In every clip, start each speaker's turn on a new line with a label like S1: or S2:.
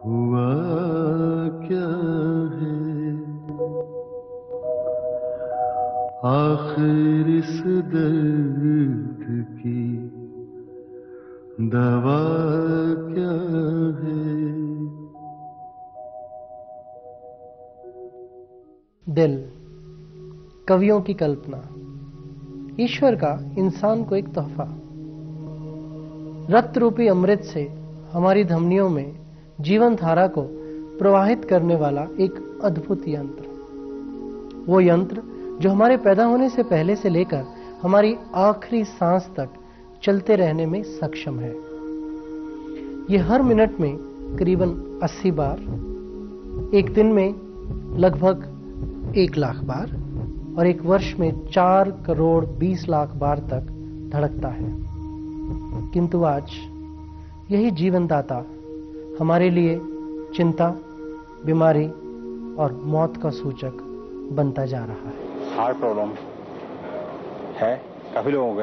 S1: हुआ क्या है, आखिर इस दर्द की दवा क्या है।
S2: दिल, कवियों की कल्पना, ईश्वर का इंसान को एक तोहफा। रक्त रूपी अमृत से हमारी धमनियों में जीवन धारा को प्रवाहित करने वाला एक अद्भुत यंत्र। वो यंत्र जो हमारे पैदा होने से पहले से लेकर हमारी आखिरी सांस तक चलते रहने में सक्षम है। ये हर मिनट में करीबन 80 बार, एक दिन में लगभग 1 लाख बार और एक वर्ष में 4 करोड़ 20 लाख बार तक धड़कता है। किंतु आज यही जीवनदाता हमारे लिए चिंता, बीमारी और मौत का सूचक बनता जा रहा है।
S3: हार्ट प्रॉब्लम है काफी लोगों को।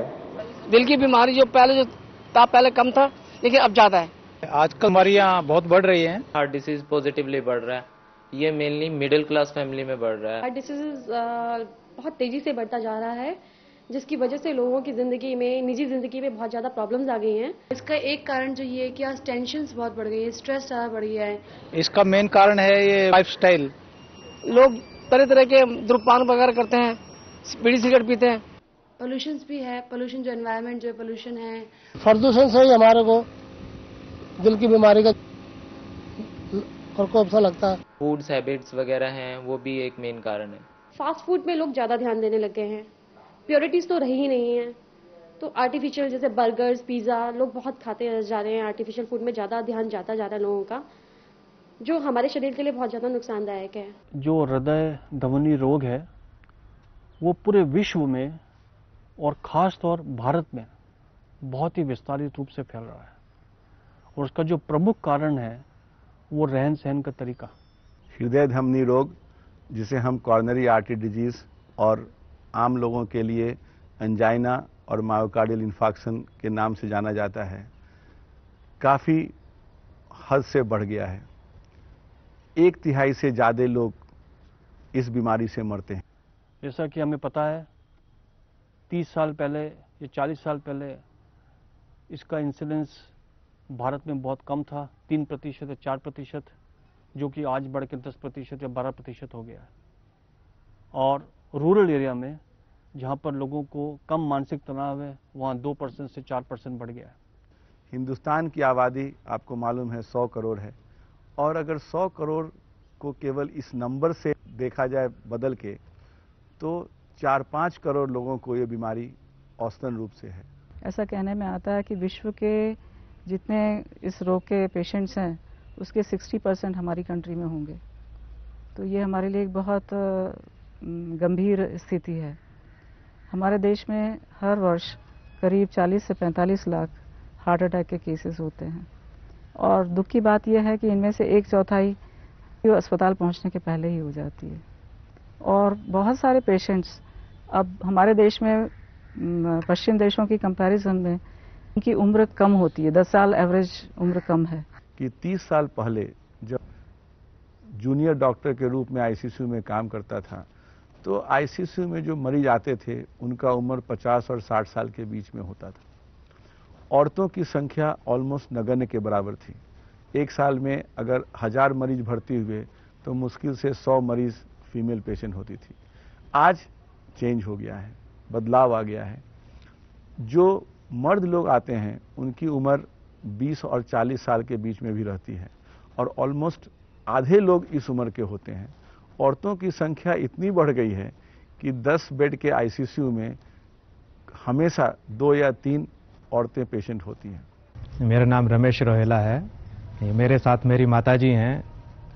S4: दिल की बीमारी जो पहले कम था लेकिन अब ज्यादा है।
S5: आजकल बीमारियां बहुत बढ़ रही हैं।
S6: हार्ट डिसीज पॉजिटिवली बढ़ रहा है। ये मेनली मिडिल क्लास फैमिली में बढ़ रहा है।
S7: हार्ट डिसीज बहुत तेजी से बढ़ता जा रहा है, जिसकी वजह से लोगों की जिंदगी में, निजी जिंदगी में बहुत ज्यादा प्रॉब्लम्स आ गई हैं। इसका एक कारण जो ये है कि आज टेंशन्स बहुत बढ़ गई है, स्ट्रेस ज्यादा बढ़ गया है।
S5: इसका मेन कारण है ये लाइफस्टाइल।
S4: लोग तरह तरह के धूम्रपान वगैरह करते हैं, बीड़ी सिगरेट पीते हैं।
S7: पोल्यूशन भी है, पोल्यूशन जो एनवायरनमेंट जो पोल्यूशन है,
S2: प्रदूषण से ही हमारे को दिल की बीमारी का प्रकोप सा लगता है।
S6: फूड्स हैबिट्स वगैरह हैं, वो भी एक मेन कारण है।
S7: फास्ट फूड में लोग ज्यादा ध्यान देने लग गए हैं। प्योरिटीज तो रही ही नहीं है, तो आर्टिफिशियल जैसे बर्गर्स, पिज्जा लोग बहुत खाते जा रहे हैं। आर्टिफिशियल फूड में ज्यादा ध्यान जाता जा रहा है लोगों का, जो हमारे शरीर के लिए बहुत ज्यादा नुकसानदायक है।
S8: जो हृदय धमनी रोग है वो पूरे विश्व में और खास तौर भारत में बहुत ही विस्तारित रूप से फैल रहा है, और उसका जो प्रमुख कारण है वो रहन सहन का तरीका।
S9: हृदय धमनी रोग, जिसे हम कॉर्नरी आर्टरी डिजीज और आम लोगों के लिए एंजाइना और मायोकार्डियल इन्फार्क्शन के नाम से जाना जाता है, काफ़ी हद से बढ़ गया है। 1/3 से ज़्यादा लोग इस बीमारी से मरते हैं।
S8: जैसा कि हमें पता है 30 साल पहले या 40 साल पहले इसका इंसिडेंस भारत में बहुत कम था, 3% या 4%, जो कि आज बढ़ के 10% या 12% हो गया है। और रूरल एरिया में जहाँ पर लोगों को कम मानसिक तनाव है, वहाँ 2% से 4% बढ़ गया है।
S9: हिंदुस्तान की आबादी आपको मालूम है 100 करोड़ है, और अगर 100 करोड़ को केवल इस नंबर से देखा जाए बदल के, तो 4-5 करोड़ लोगों को ये बीमारी औसतन रूप से है।
S10: ऐसा कहने में आता है कि विश्व के जितने इस रोग के पेशेंट्स हैं उसके 60% हमारी कंट्री में होंगे। तो ये हमारे लिए एक बहुत गंभीर स्थिति है। हमारे देश में हर वर्ष करीब 40 से 45 लाख हार्ट अटैक के केसेस होते हैं, और दुख की बात यह है कि इनमें से 1/4 अस्पताल पहुंचने के पहले ही हो जाती है। और बहुत सारे पेशेंट्स अब हमारे देश में पश्चिम देशों की कंपैरिजन में उनकी उम्र कम होती है, 10 साल एवरेज उम्र कम है।
S9: कि 30 साल पहले जब जूनियर डॉक्टर के रूप में आईसीयू में काम करता था, तो आईसीयू में जो मरीज आते थे उनका उम्र 50 और 60 साल के बीच में होता था। औरतों की संख्या ऑलमोस्ट नगण्य के बराबर थी। एक साल में अगर 1000 मरीज भर्ती हुए तो मुश्किल से 100 मरीज फीमेल पेशेंट होती थी। आज चेंज हो गया है, बदलाव आ गया है। जो मर्द लोग आते हैं उनकी उम्र 20 और 40 साल के बीच में भी रहती है, और ऑलमोस्ट आधे लोग इस उम्र के होते हैं। औरतों की संख्या इतनी बढ़ गई है कि 10 बेड के आईसीयू में हमेशा 2 या 3 औरतें पेशेंट होती हैं।
S11: मेरा नाम रमेश रोहेला है। मेरे साथ मेरी माताजी हैं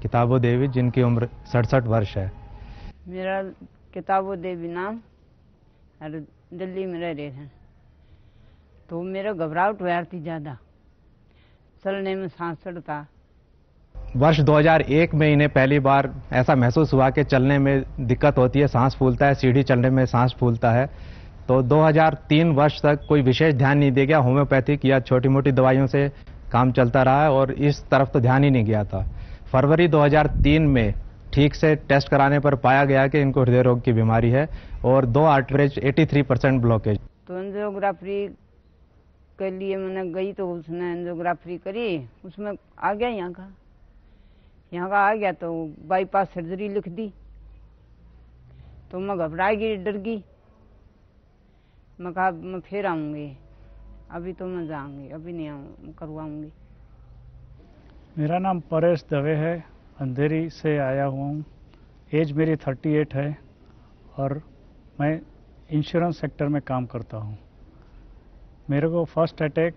S11: किताबो देवी, जिनकी उम्र 67 वर्ष है।
S12: मेरा किताबो देवी नाम और दिल्ली में रह रहे हैं। तो मेरा घबराहट हुआ थी ज़्यादा, चलने में सांस चढ़ता।
S11: वर्ष 2001 में इन्हें पहली बार ऐसा महसूस हुआ कि चलने में दिक्कत होती है, सांस फूलता है, सीढ़ी चढ़ने में सांस फूलता है। तो 2003 वर्ष तक कोई विशेष ध्यान नहीं दिया गया। होम्योपैथिक या छोटी मोटी दवाइयों से काम चलता रहा है और इस तरफ तो ध्यान ही नहीं गया था। फरवरी 2003 में ठीक से टेस्ट कराने पर पाया गया कि इनको हृदय रोग की बीमारी है और 2 आर्टरीज 83% ब्लॉकेज।
S12: तो एंजियोग्राफी के लिए मैंने गई तो उसने एंजियोग्राफी करी, उसमें आ गया यहाँ का आ गया तो बाईपास सर्जरी लिख दी। तो मैं घबरा गई, डर गई। मैं कहा मैं फिर आऊँगी, अभी तो मैं जाऊँगी, अभी नहीं करवाऊँगी।
S13: मेरा नाम परेश दवे है, अंधेरी से आया हुआ हूँ। एज मेरी 38 है और मैं इंश्योरेंस सेक्टर में काम करता हूँ। मेरे को फर्स्ट अटैक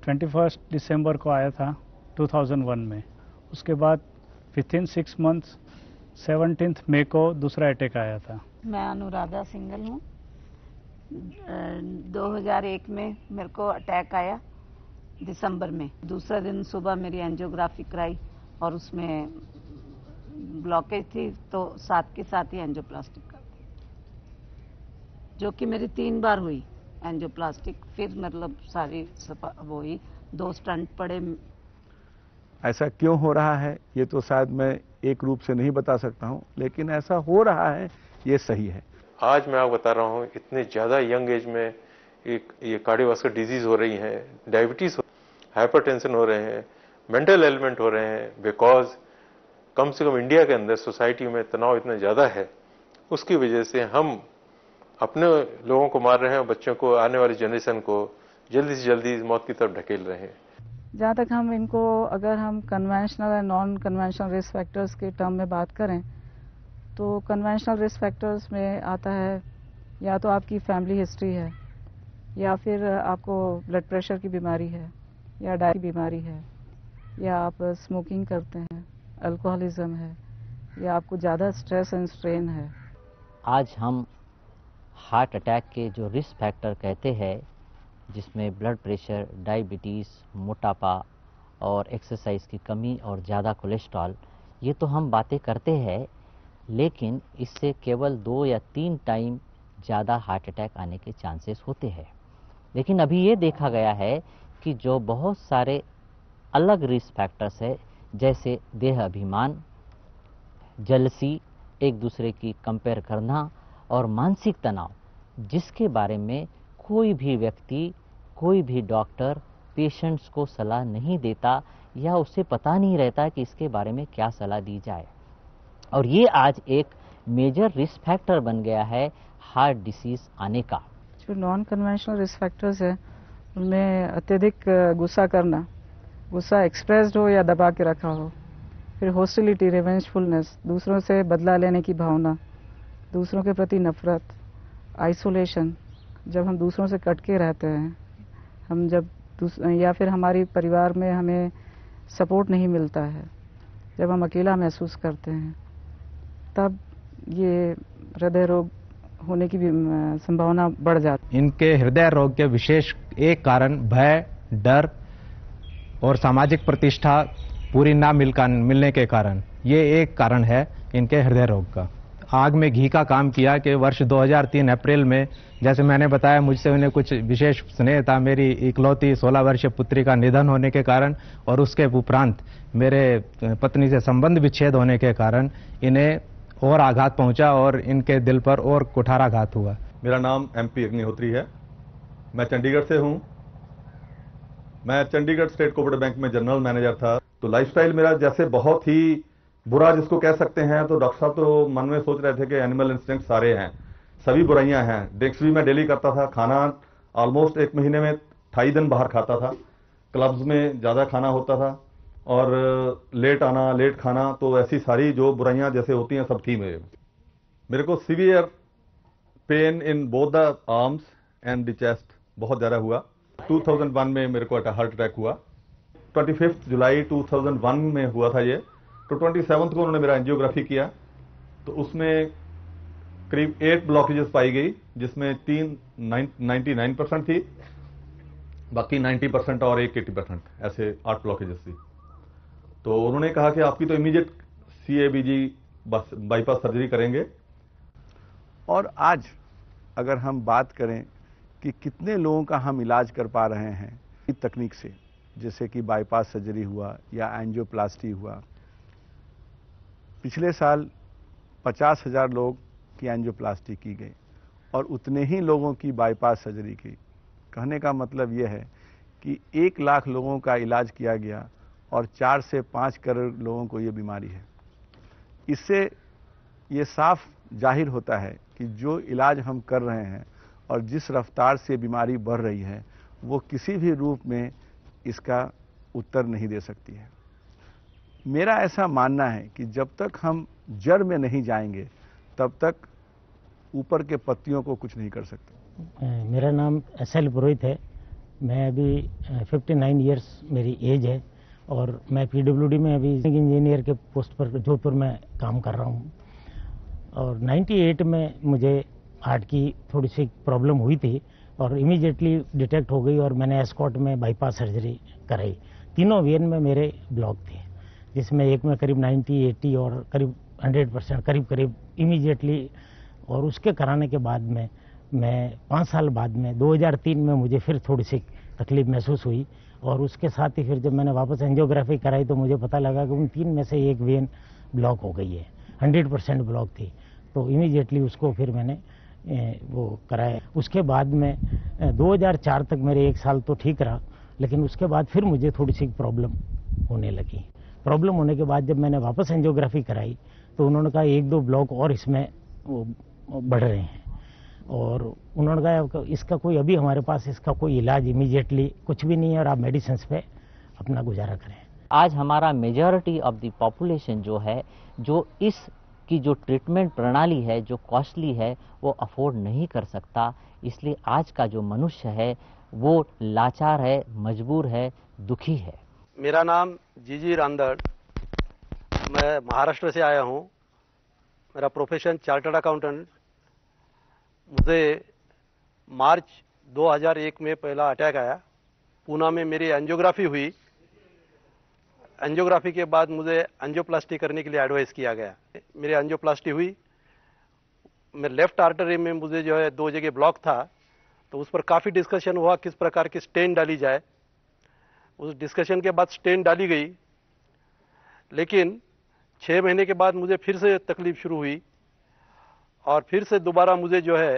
S13: 21 दिसंबर को आया था 2001 में। उसके बाद विथिन 6 मंथ्स 17 मई को दूसरा अटैक आया था।
S14: मैं अनुराधा सिंगल हूँ। 2001 में मेरे को अटैक आया दिसंबर में। दूसरा दिन सुबह मेरी एंजियोग्राफी कराई और उसमें ब्लॉकेज थी तो साथ के साथ ही एंजियोप्लास्टिक कर दी, जो कि मेरी 3 बार हुई एंजियोप्लास्टिक। फिर मतलब सारी वो हुई, 2 स्टंट पड़े।
S9: ऐसा क्यों हो रहा है ये तो शायद मैं एक रूप से नहीं बता सकता हूं, लेकिन ऐसा हो रहा है ये सही है।
S15: आज मैं आपको बता रहा हूं इतने ज़्यादा यंग एज में ये कार्डियोवास्कुलर डिजीज हो रही हैं, डायबिटीज, हाइपरटेंशन हो रहे हैं, मेंटल एलिमेंट हो रहे हैं, बिकॉज कम से कम इंडिया के अंदर सोसाइटी में तनाव इतना ज़्यादा है। उसकी वजह से हम अपने लोगों को मार रहे हैं और बच्चों को, आने वाली जनरेशन को जल्दी से जल्दी मौत की तरफ ढकेल रहे हैं।
S10: जहाँ तक हम इनको, अगर हम कन्वेंशनल और नॉन कन्वेंशनल रिस्क फैक्टर्स के टर्म में बात करें तो कन्वेंशनल रिस्क फैक्टर्स में आता है या तो आपकी फैमिली हिस्ट्री है, या फिर आपको ब्लड प्रेशर की बीमारी है, या डायबिटीज की बीमारी है, या आप स्मोकिंग करते हैं, अल्कोहलिज्म है, या आपको ज़्यादा स्ट्रेस एंड स्ट्रेन है।
S16: आज हम हार्ट अटैक के जो रिस्क फैक्टर कहते हैं, जिसमें ब्लड प्रेशर, डायबिटीज़, मोटापा और एक्सरसाइज की कमी और ज़्यादा कोलेस्ट्रॉल, ये तो हम बातें करते हैं, लेकिन इससे केवल 2 या 3 टाइम ज़्यादा हार्ट अटैक आने के चांसेस होते हैं। लेकिन अभी ये देखा गया है कि जो बहुत सारे अलग रिस्क फैक्टर्स है, जैसे देह अभिमान, जलसी, एक दूसरे की कंपेयर करना और मानसिक तनाव, जिसके बारे में कोई भी व्यक्ति, कोई भी डॉक्टर पेशेंट्स को सलाह नहीं देता या उसे पता नहीं रहता कि इसके बारे में क्या सलाह दी जाए। और ये आज एक मेजर रिस्क फैक्टर बन गया है हार्ट डिसीज आने का।
S10: जो नॉन कन्वेंशनल रिस्क फैक्टर्स है उनमें अत्यधिक गुस्सा करना, गुस्सा एक्सप्रेस्ड हो या दबा के रखा हो, फिर हॉस्टिलिटी, रिवेंजफुलनेस, दूसरों से बदला लेने की भावना, दूसरों के प्रति नफरत, आइसोलेशन, जब हम दूसरों से कट के रहते हैं, हम जब या फिर हमारी परिवार में हमें सपोर्ट नहीं मिलता है, जब हम अकेला महसूस करते हैं, तब ये हृदय रोग होने की भी संभावना बढ़ जाती है।
S11: इनके हृदय रोग के विशेष एक कारण भय, डर और सामाजिक प्रतिष्ठा पूरी ना मिलने के कारण, ये एक कारण है इनके हृदय रोग का। आग में घी का काम किया कि वर्ष 2003 अप्रैल में, जैसे मैंने बताया, मुझसे उन्हें कुछ विशेष स्नेह था मेरी इकलौती 16 वर्षीय पुत्री का निधन होने के कारण, और उसके उपरांत मेरे पत्नी से संबंध विच्छेद होने के कारण इन्हें और आघात पहुंचा और इनके दिल पर और कुठाराघात हुआ।
S17: मेरा नाम MP अग्निहोत्री है, मैं चंडीगढ़ से हूं। मैं चंडीगढ़ स्टेट कोऑपरेटिव बैंक में जनरल मैनेजर था। तो लाइफस्टाइल मेरा जैसे बहुत ही बुरा जिसको कह सकते हैं, तो डॉक्टर साहब तो मन में सोच रहे थे कि एनिमल इंस्टिंक्ट सारे हैं, सभी बुराइयां हैं। ड्रिंक्स भी मैं डेली करता था, खाना ऑलमोस्ट 1 महीने में 28 दिन बाहर खाता था, क्लब्स में ज़्यादा खाना होता था और लेट आना, लेट खाना, तो ऐसी सारी जो बुराइयां जैसे होती हैं सब थी मेरे को severe pain in both the arms and the chest बहुत ज़्यादा हुआ। 2001 में मेरे को हार्ट अटैक हुआ। 25 जुलाई 2001 में हुआ था ये। तो 27 को उन्होंने मेरा एंजियोग्राफी किया, तो उसमें करीब 8 ब्लॉकेजेस पाई गई, जिसमें 99% थी, बाकी 90% और 80% ऐसे 8 ब्लॉकेजेस थी। तो उन्होंने कहा कि आपकी तो इमीडिएट CABG बाईपास सर्जरी करेंगे।
S9: और आज अगर हम बात करें कि कितने लोगों का हम इलाज कर पा रहे हैं, तकनीक से, जैसे कि बाईपास सर्जरी हुआ या एंजियोप्लास्टी हुआ। पिछले साल 50,000 लोग की एंजियोप्लास्टी की गई और उतने ही लोगों की बाईपास सर्जरी की। कहने का मतलब यह है कि 1 लाख लोगों का इलाज किया गया और 4 से 5 करोड़ लोगों को ये बीमारी है। इससे ये साफ जाहिर होता है कि जो इलाज हम कर रहे हैं और जिस रफ्तार से बीमारी बढ़ रही है वो किसी भी रूप में इसका उत्तर नहीं दे सकती है। मेरा ऐसा मानना है कि जब तक हम जड़ में नहीं जाएंगे तब तक ऊपर के पत्तियों को कुछ नहीं कर सकते।
S18: मेरा नाम SL पुरोहित है। मैं अभी 59 इयर्स मेरी एज है और मैं PWD में अभी इंजीनियर के पोस्ट पर जोधपुर में काम कर रहा हूँ। और 98 में मुझे हार्ट की थोड़ी सी प्रॉब्लम हुई थी और इमीडिएटली डिटेक्ट हो गई और मैंने एस्कॉट में बाईपास सर्जरी कराई। तीनों वेन में मेरे ब्लॉक थे, जिसमें एक में करीब 90, 80 और करीब 100% करीब इमीडिएटली। और उसके कराने के बाद में मैं 5 साल बाद में 2003 में मुझे फिर थोड़ी सी तकलीफ महसूस हुई और उसके साथ ही फिर जब मैंने वापस एंजियोग्राफी कराई तो मुझे पता लगा कि उन 3 में से एक वेन ब्लॉक हो गई है, 100% ब्लॉक थी। तो इमीडिएटली उसको फिर मैंने वो कराया। उसके बाद में 2004 तक मेरे 1 साल तो ठीक रहा, लेकिन उसके बाद फिर मुझे थोड़ी सी प्रॉब्लम होने लगी। प्रॉब्लम होने के बाद जब मैंने वापस एंजियोग्राफी कराई तो उन्होंने कहा 1-2 ब्लॉक और इसमें बढ़ रहे हैं और उन्होंने कहा इसका कोई अभी हमारे पास इसका कोई इलाज इमीडिएटली कुछ भी नहीं है और आप मेडिसिन पे अपना गुजारा करें।
S16: आज हमारा मेजॉरिटी ऑफ द पॉपुलेशन जो है, जो इसकी जो ट्रीटमेंट प्रणाली है जो कॉस्टली है वो अफोर्ड नहीं कर सकता। इसलिए आज का जो मनुष्य है वो लाचार है, मजबूर है, दुखी है।
S19: मेरा नाम जीजी रांदड़, मैं महाराष्ट्र से आया हूँ। मेरा प्रोफेशन चार्टर्ड अकाउंटेंट। मुझे मार्च 2001 में पहला अटैक आया। पूना में मेरी एंजियोग्राफी हुई। एंजियोग्राफी के बाद मुझे एंजियोप्लास्टी करने के लिए एडवाइस किया गया। मेरी एंजियोप्लास्टी हुई। मैं लेफ्ट आर्टरी में मुझे जो है 2 जगह ब्लॉक था, तो उस पर काफ़ी डिस्कशन हुआ किस प्रकार की स्टेंट डाली जाए। उस डिस्कशन के बाद स्टेंट डाली गई, लेकिन 6 महीने के बाद मुझे फिर से तकलीफ शुरू हुई और फिर से दोबारा मुझे जो है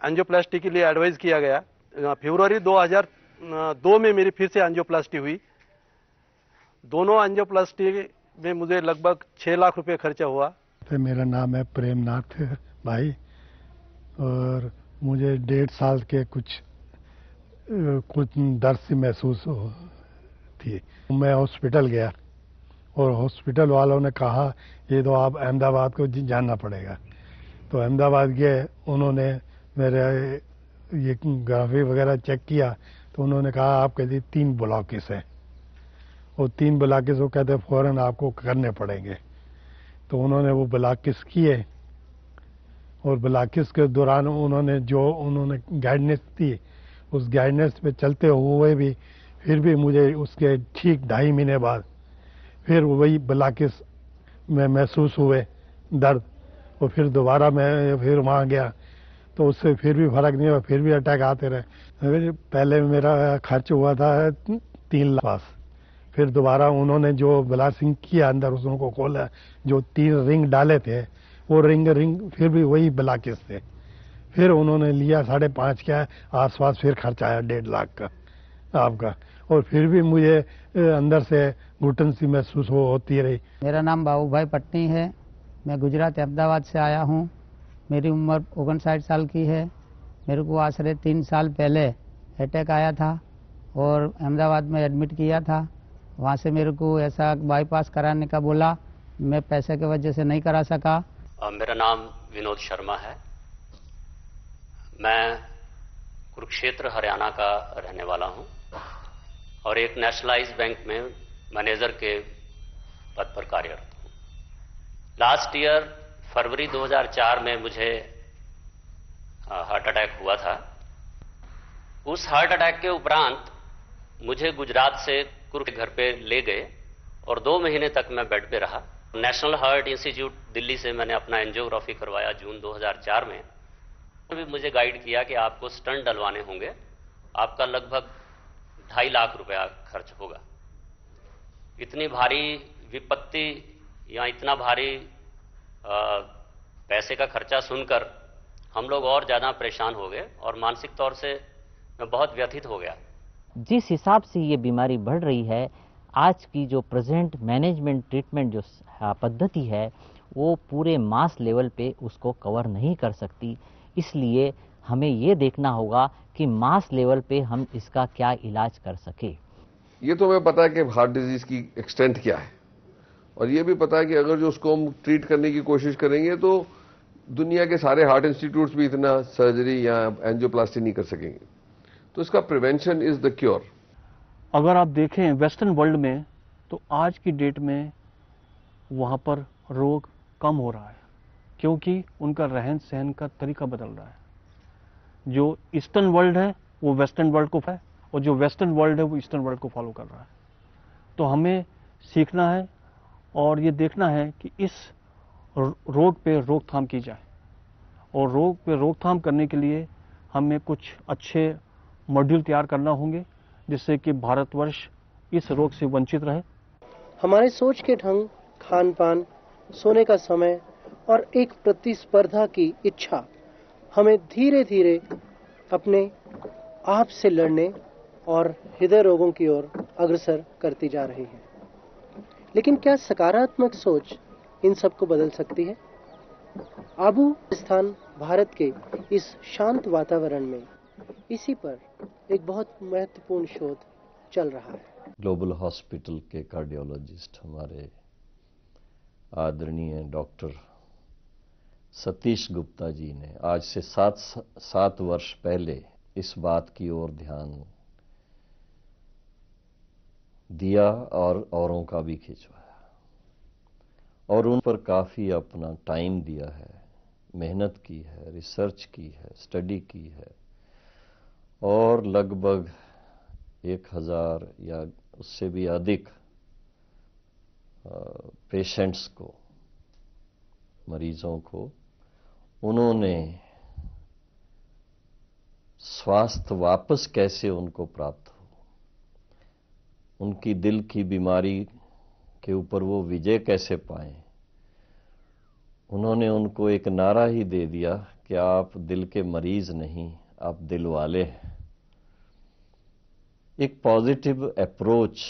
S19: एंजियोप्लास्टी के लिए एडवाइस किया गया। फरवरी 2002 में मेरी फिर से एंजियोप्लास्टी हुई। दोनों एंजियोप्लास्टी में मुझे लगभग 6 लाख रुपए खर्चा हुआ।
S20: तो मेरा नाम है प्रेमनाथ भाई और मुझे 1.5 साल के कुछ दर्द सी महसूस थी। मैं हॉस्पिटल गया और हॉस्पिटल वालों ने कहा ये तो आप अहमदाबाद को जाना पड़ेगा। तो अहमदाबाद गए, उन्होंने मेरे ये ग्राफी वगैरह चेक किया तो उन्होंने कहा आपके लिए 3 ब्लॉकेज हैं और 3 ब्लॉकेज वो कहते फौरन आपको करने पड़ेंगे। तो उन्होंने वो ब्लॉकेज किए और ब्लॉकेज के दौरान उन्होंने गाइडेंस दी, उस गाइडेंस पे चलते हुए भी फिर भी मुझे उसके ठीक 2.5 महीने बाद फिर वही ब्लॉकेज में महसूस हुए दर्द और फिर दोबारा मैं फिर वहाँ गया तो उससे फिर भी फर्क नहीं हुआ, फिर भी अटैक आते रहे। पहले मेरा खर्च हुआ था 3 लाख, फिर दोबारा उन्होंने जो ब्लास्टिंग किया अंदर उसको खोला, जो 3 रिंग डाले थे वो रिंग फिर भी वही ब्लॉकेज थे। फिर उन्होंने लिया 5.5 के आसपास, फिर खर्च आया 1.5 लाख का आपका, और फिर भी मुझे अंदर से घुटन सी महसूस होती रही।
S21: मेरा नाम बाबू भाई पटनी है। मैं गुजरात अहमदाबाद से आया हूँ। मेरी उम्र 59 साल की है। मेरे को आश्रय 3 साल पहले अटैक आया था और अहमदाबाद में एडमिट किया था। वहाँ से मेरे को ऐसा बाईपास कराने का बोला, मैं पैसे की वजह से नहीं करा सका।
S22: मेरा नाम विनोद शर्मा है। मैं कुरुक्षेत्र हरियाणा का रहने वाला हूँ और एक नेशनलाइज्ड बैंक में मैनेजर के पद पर कार्यरत हूँ। लास्ट ईयर फरवरी 2004 में मुझे हार्ट अटैक हुआ था। उस हार्ट अटैक के उपरांत मुझे गुजरात से कुर्क घर पे ले गए और 2 महीने तक मैं बेड पे रहा। नेशनल हार्ट इंस्टीट्यूट दिल्ली से मैंने अपना एंजियोग्राफी करवाया जून 2004 में। भी मुझे गाइड किया कि आपको स्टंट डलवाने होंगे, आपका लगभग 2.5 लाख रुपया खर्च होगा। इतनी भारी विपत्ति या इतना भारी पैसे का खर्चा सुनकर हम लोग और ज्यादा परेशान हो गए और मानसिक तौर से मैं बहुत व्यथित हो गया।
S16: जिस हिसाब से ये बीमारी बढ़ रही है, आज की जो प्रेजेंट मैनेजमेंट ट्रीटमेंट जो पद्धति है वो पूरे मास लेवल पे उसको कवर नहीं कर सकती। इसलिए हमें ये देखना होगा कि मास लेवल पे हम इसका क्या इलाज कर सके।
S1: ये तो हमें पता है कि हार्ट डिजीज की एक्सटेंट क्या है, और ये भी पता है कि अगर जो उसको हम ट्रीट करने की कोशिश करेंगे तो दुनिया के सारे हार्ट इंस्टीट्यूट्स भी इतना सर्जरी या एंजियोप्लास्टी नहीं कर सकेंगे। तो इसका प्रिवेंशन इज द क्योर।
S8: अगर आप देखें वेस्टर्न वर्ल्ड में तो आज की डेट में वहाँ पर रोग कम हो रहा है, क्योंकि उनका रहन सहन का तरीका बदल रहा है। जो ईस्टर्न वर्ल्ड है वो वेस्टर्न वर्ल्ड को है, और जो वेस्टर्न वर्ल्ड है वो ईस्टर्न वर्ल्ड को फॉलो कर रहा है। तो हमें सीखना है और ये देखना है कि इस रोग पे रोकथाम की जाए, और रोग पे रोकथाम करने के लिए हमें कुछ अच्छे मॉड्यूल तैयार करना होंगे जिससे कि भारतवर्ष इस रोग से वंचित रहे।
S2: हमारे सोच के ढंग, खान पान, सोने का समय और एक प्रतिस्पर्धा की इच्छा हमें धीरे धीरे अपने आप से लड़ने और हृदय रोगों की ओर अग्रसर करती जा रही है। लेकिन क्या सकारात्मक सोच इन सब को बदल सकती है? आबू स्थान भारत के इस शांत वातावरण में इसी पर एक बहुत महत्वपूर्ण शोध चल रहा है।
S3: ग्लोबल हॉस्पिटल के कार्डियोलॉजिस्ट हमारे आदरणीय डॉक्टर सतीश गुप्ता जी ने आज से 7 वर्ष पहले इस बात की ओर ध्यान दिया और औरों का भी खिंचवाया, और उन पर काफ़ी अपना टाइम दिया है, मेहनत की है, रिसर्च की है, स्टडी की है, और लगभग 1000 या उससे भी अधिक पेशेंट्स को, मरीजों को उन्होंने स्वास्थ्य वापस कैसे उनको प्राप्त हो, उनकी दिल की बीमारी के ऊपर वो विजय कैसे पाएं, उन्होंने उनको एक नारा ही दे दिया कि आप दिल के मरीज नहीं, आप दिल वाले हैं। एक पॉजिटिव अप्रोच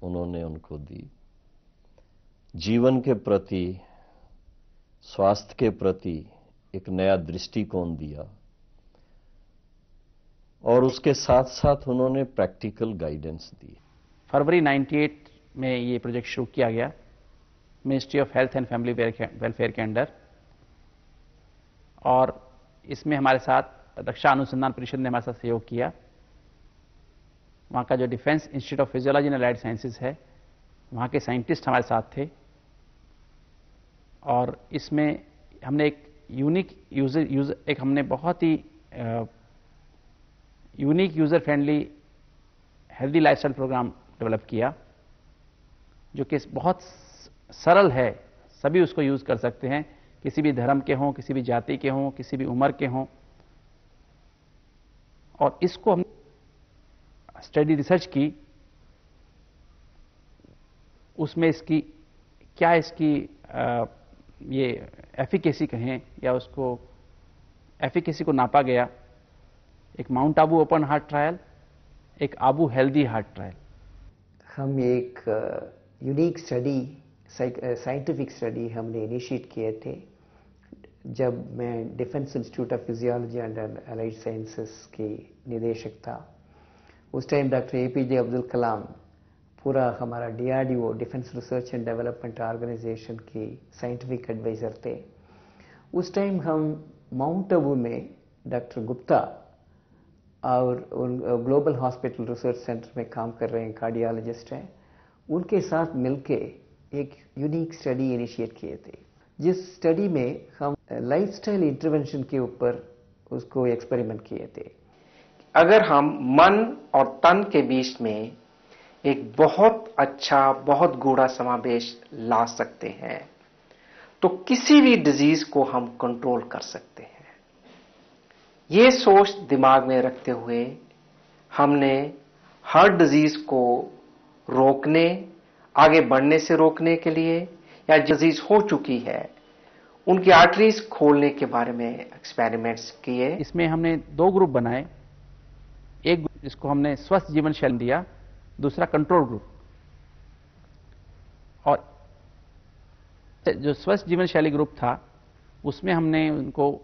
S3: उन्होंने उनको दी, जीवन के प्रति, स्वास्थ्य के प्रति एक नया दृष्टिकोण दिया, और उसके साथ साथ उन्होंने प्रैक्टिकल गाइडेंस दी।
S23: फरवरी 98 में ये प्रोजेक्ट शुरू किया गया ministry of health and family welfare के अंडर, और इसमें हमारे साथ रक्षा अनुसंधान परिषद ने हमारे साथ सहयोग किया। वहाँ का जो defence institute of physiology and allied sciences है, वहाँ के साइंटिस्ट हमारे साथ थे, और इसमें हमने एक हमने बहुत ही unique user friendly healthy lifestyle programme develop किया, जो कि बहुत सरल है, सभी उसको यूज कर सकते हैं, किसी भी धर्म के हों, किसी भी जाति के हों, किसी भी उम्र के हों। और इसको हम स्टडी रिसर्च की, उसमें इसकी क्या इसकी ये एफिकेसी कहें या उसको एफिकेसी को नापा गया। एक mount Abu open heart trial, एक आबू हेल्दी हार्ट ट्रायल।
S24: हम एक यूनिक स्टडी, साइंटिफिक स्टडी हमने इनिशिएट किए थे जब मैं defence institute of physiology and allied sciences की निदेशक था। उस time doctor APJ Abdul Kalam पूरा हमारा DRDO defence research and development organisation की साइंटिफिक एडवाइज़र थे। उस टाइम हम माउंट आबू में डॉक्टर गुप्ता और ग्लोबल हॉस्पिटल रिसर्च सेंटर में काम कर रहे हैं, कार्डियोलॉजिस्ट हैं, उनके साथ मिलके एक यूनिक स्टडी इनिशिएट किए थे, जिस स्टडी में हम लाइफस्टाइल इंटरवेंशन के ऊपर उसको एक्सपेरिमेंट किए थे।
S25: अगर हम मन और तन के बीच में एक बहुत अच्छा, बहुत गूढ़ा समावेश ला सकते हैं तो किसी भी डिजीज को हम कंट्रोल कर सकते हैं। ये सोच दिमाग में रखते हुए हमने हार्ट डिजीज को रोकने, आगे बढ़ने से रोकने के लिए, या डिजीज हो चुकी है उनकी आर्टरीज खोलने के बारे में एक्सपेरिमेंट्स किए।
S23: इसमें हमने 2 ग्रुप बनाए, एक जिसको हमने स्वस्थ जीवन शैली दिया, दूसरा कंट्रोल ग्रुप। और जो स्वस्थ जीवन शैली ग्रुप था उसमें हमने उनको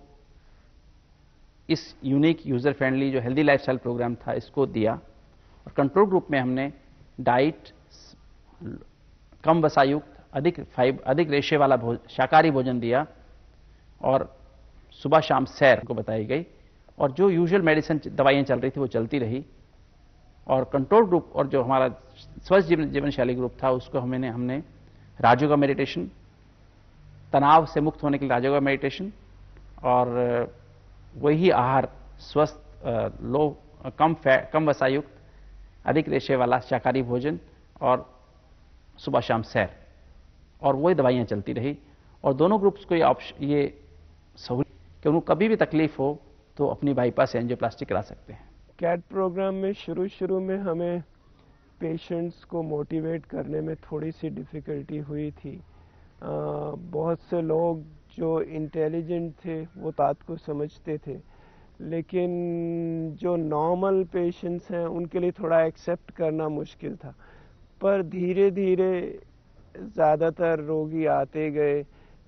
S23: इस यूनिक यूजर फ्रेंडली जो हेल्दी लाइफस्टाइल प्रोग्राम था इसको दिया, और कंट्रोल ग्रुप में हमने डाइट, कम वसायुक्त, अधिक रेशे वाला शाकाहारी भोजन दिया, और सुबह शाम सैर को बताई गई, और जो यूजुअल मेडिसिन दवाइयां चल रही थी वो चलती रही। और कंट्रोल ग्रुप और जो हमारा स्वस्थ जीवन शैली ग्रुप था उसको हमने राजयोगा मेडिटेशन, तनाव से मुक्त होने के लिए राजयोगा मेडिटेशन, और वही आहार स्वस्थ, कम वसायुक्त, अधिक रेशे वाला शाकाहारी भोजन और सुबह शाम सैर, और वही दवाइयां चलती रही। और दोनों ग्रुप्स को ये सहूलियत कि उनको कभी भी तकलीफ हो तो अपनी बाईपास एंजियोप्लास्टी करा सकते हैं।
S4: कैट प्रोग्राम में शुरू में हमें पेशेंट्स को मोटिवेट करने में थोड़ी सी डिफ़िकल्टी हुई थी। बहुत से लोग जो इंटेलिजेंट थे वो बात को समझते थे, लेकिन जो नॉर्मल पेशेंट्स हैं उनके लिए थोड़ा एक्सेप्ट करना मुश्किल था। पर धीरे धीरे ज़्यादातर रोगी आते गए।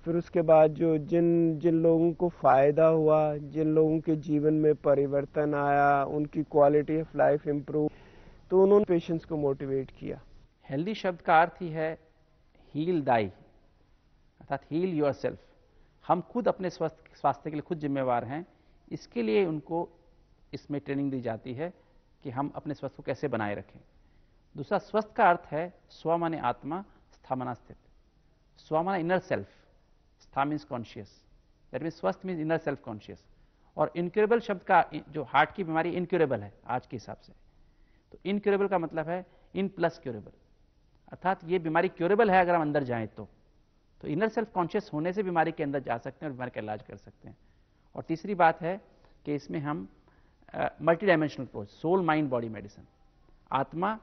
S4: फिर उसके बाद जिन लोगों को फ़ायदा हुआ, जिन लोगों के जीवन में परिवर्तन आया, उनकी क्वालिटी ऑफ लाइफ इम्प्रूव, तो उन्होंने पेशेंट्स को मोटिवेट किया।
S23: हेल्दी शब्द का अर्थ ही है हील दाई, अर्थात हील योर सेल्फ। हम खुद अपने स्वास्थ्य के लिए खुद जिम्मेवार हैं। इसके लिए उनको इसमें ट्रेनिंग दी जाती है कि हम अपने स्वास्थ्य को कैसे बनाए रखें। दूसरा, स्वस्थ का अर्थ है स्व माने आत्मा, स्था माना स्थित। स्व माना इनर सेल्फ, स्था मीन्स कॉन्शियस, दैट मीन्स स्वस्थ मीन्स इनर सेल्फ कॉन्शियस। और इनक्यूरेबल शब्द का, जो हार्ट की बीमारी इनक्यूरेबल है आज के हिसाब से, तो इनक्यूरेबल का मतलब है इन प्लस क्यूरेबल, अर्थात ये बीमारी क्यूरेबल है अगर हम अंदर जाएं तो इनर सेल्फ कॉन्शियस होने से बीमारी के अंदर जा सकते हैं और बीमारी का इलाज कर सकते हैं। और तीसरी बात है कि इसमें हम multi dimensional approach, soul mind body medicine, आत्मा,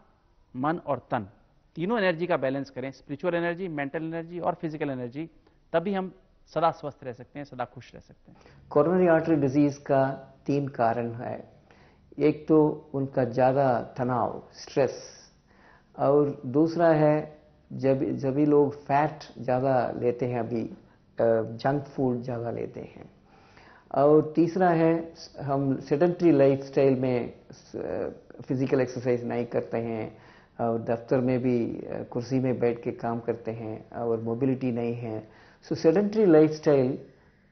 S23: मन और तन तीनों एनर्जी का बैलेंस करें, स्पिरिचुअल एनर्जी, मेंटल एनर्जी और फिजिकल एनर्जी, तभी हम सदा स्वस्थ रह सकते हैं, सदा खुश रह सकते हैं।
S24: कोरोनरी आर्टरी डिजीज का 3 कारण है। एक तो उनका ज़्यादा तनाव, स्ट्रेस, और दूसरा है जब भी लोग फैट ज़्यादा लेते हैं, अभी जंक फूड ज़्यादा लेते हैं, और तीसरा है हम सेडेंटरी लाइफस्टाइल में फिजिकल एक्सरसाइज नहीं करते हैं, और दफ्तर में भी कुर्सी में बैठ के काम करते हैं और मोबिलिटी नहीं है। सो सेडेंटरी लाइफस्टाइल,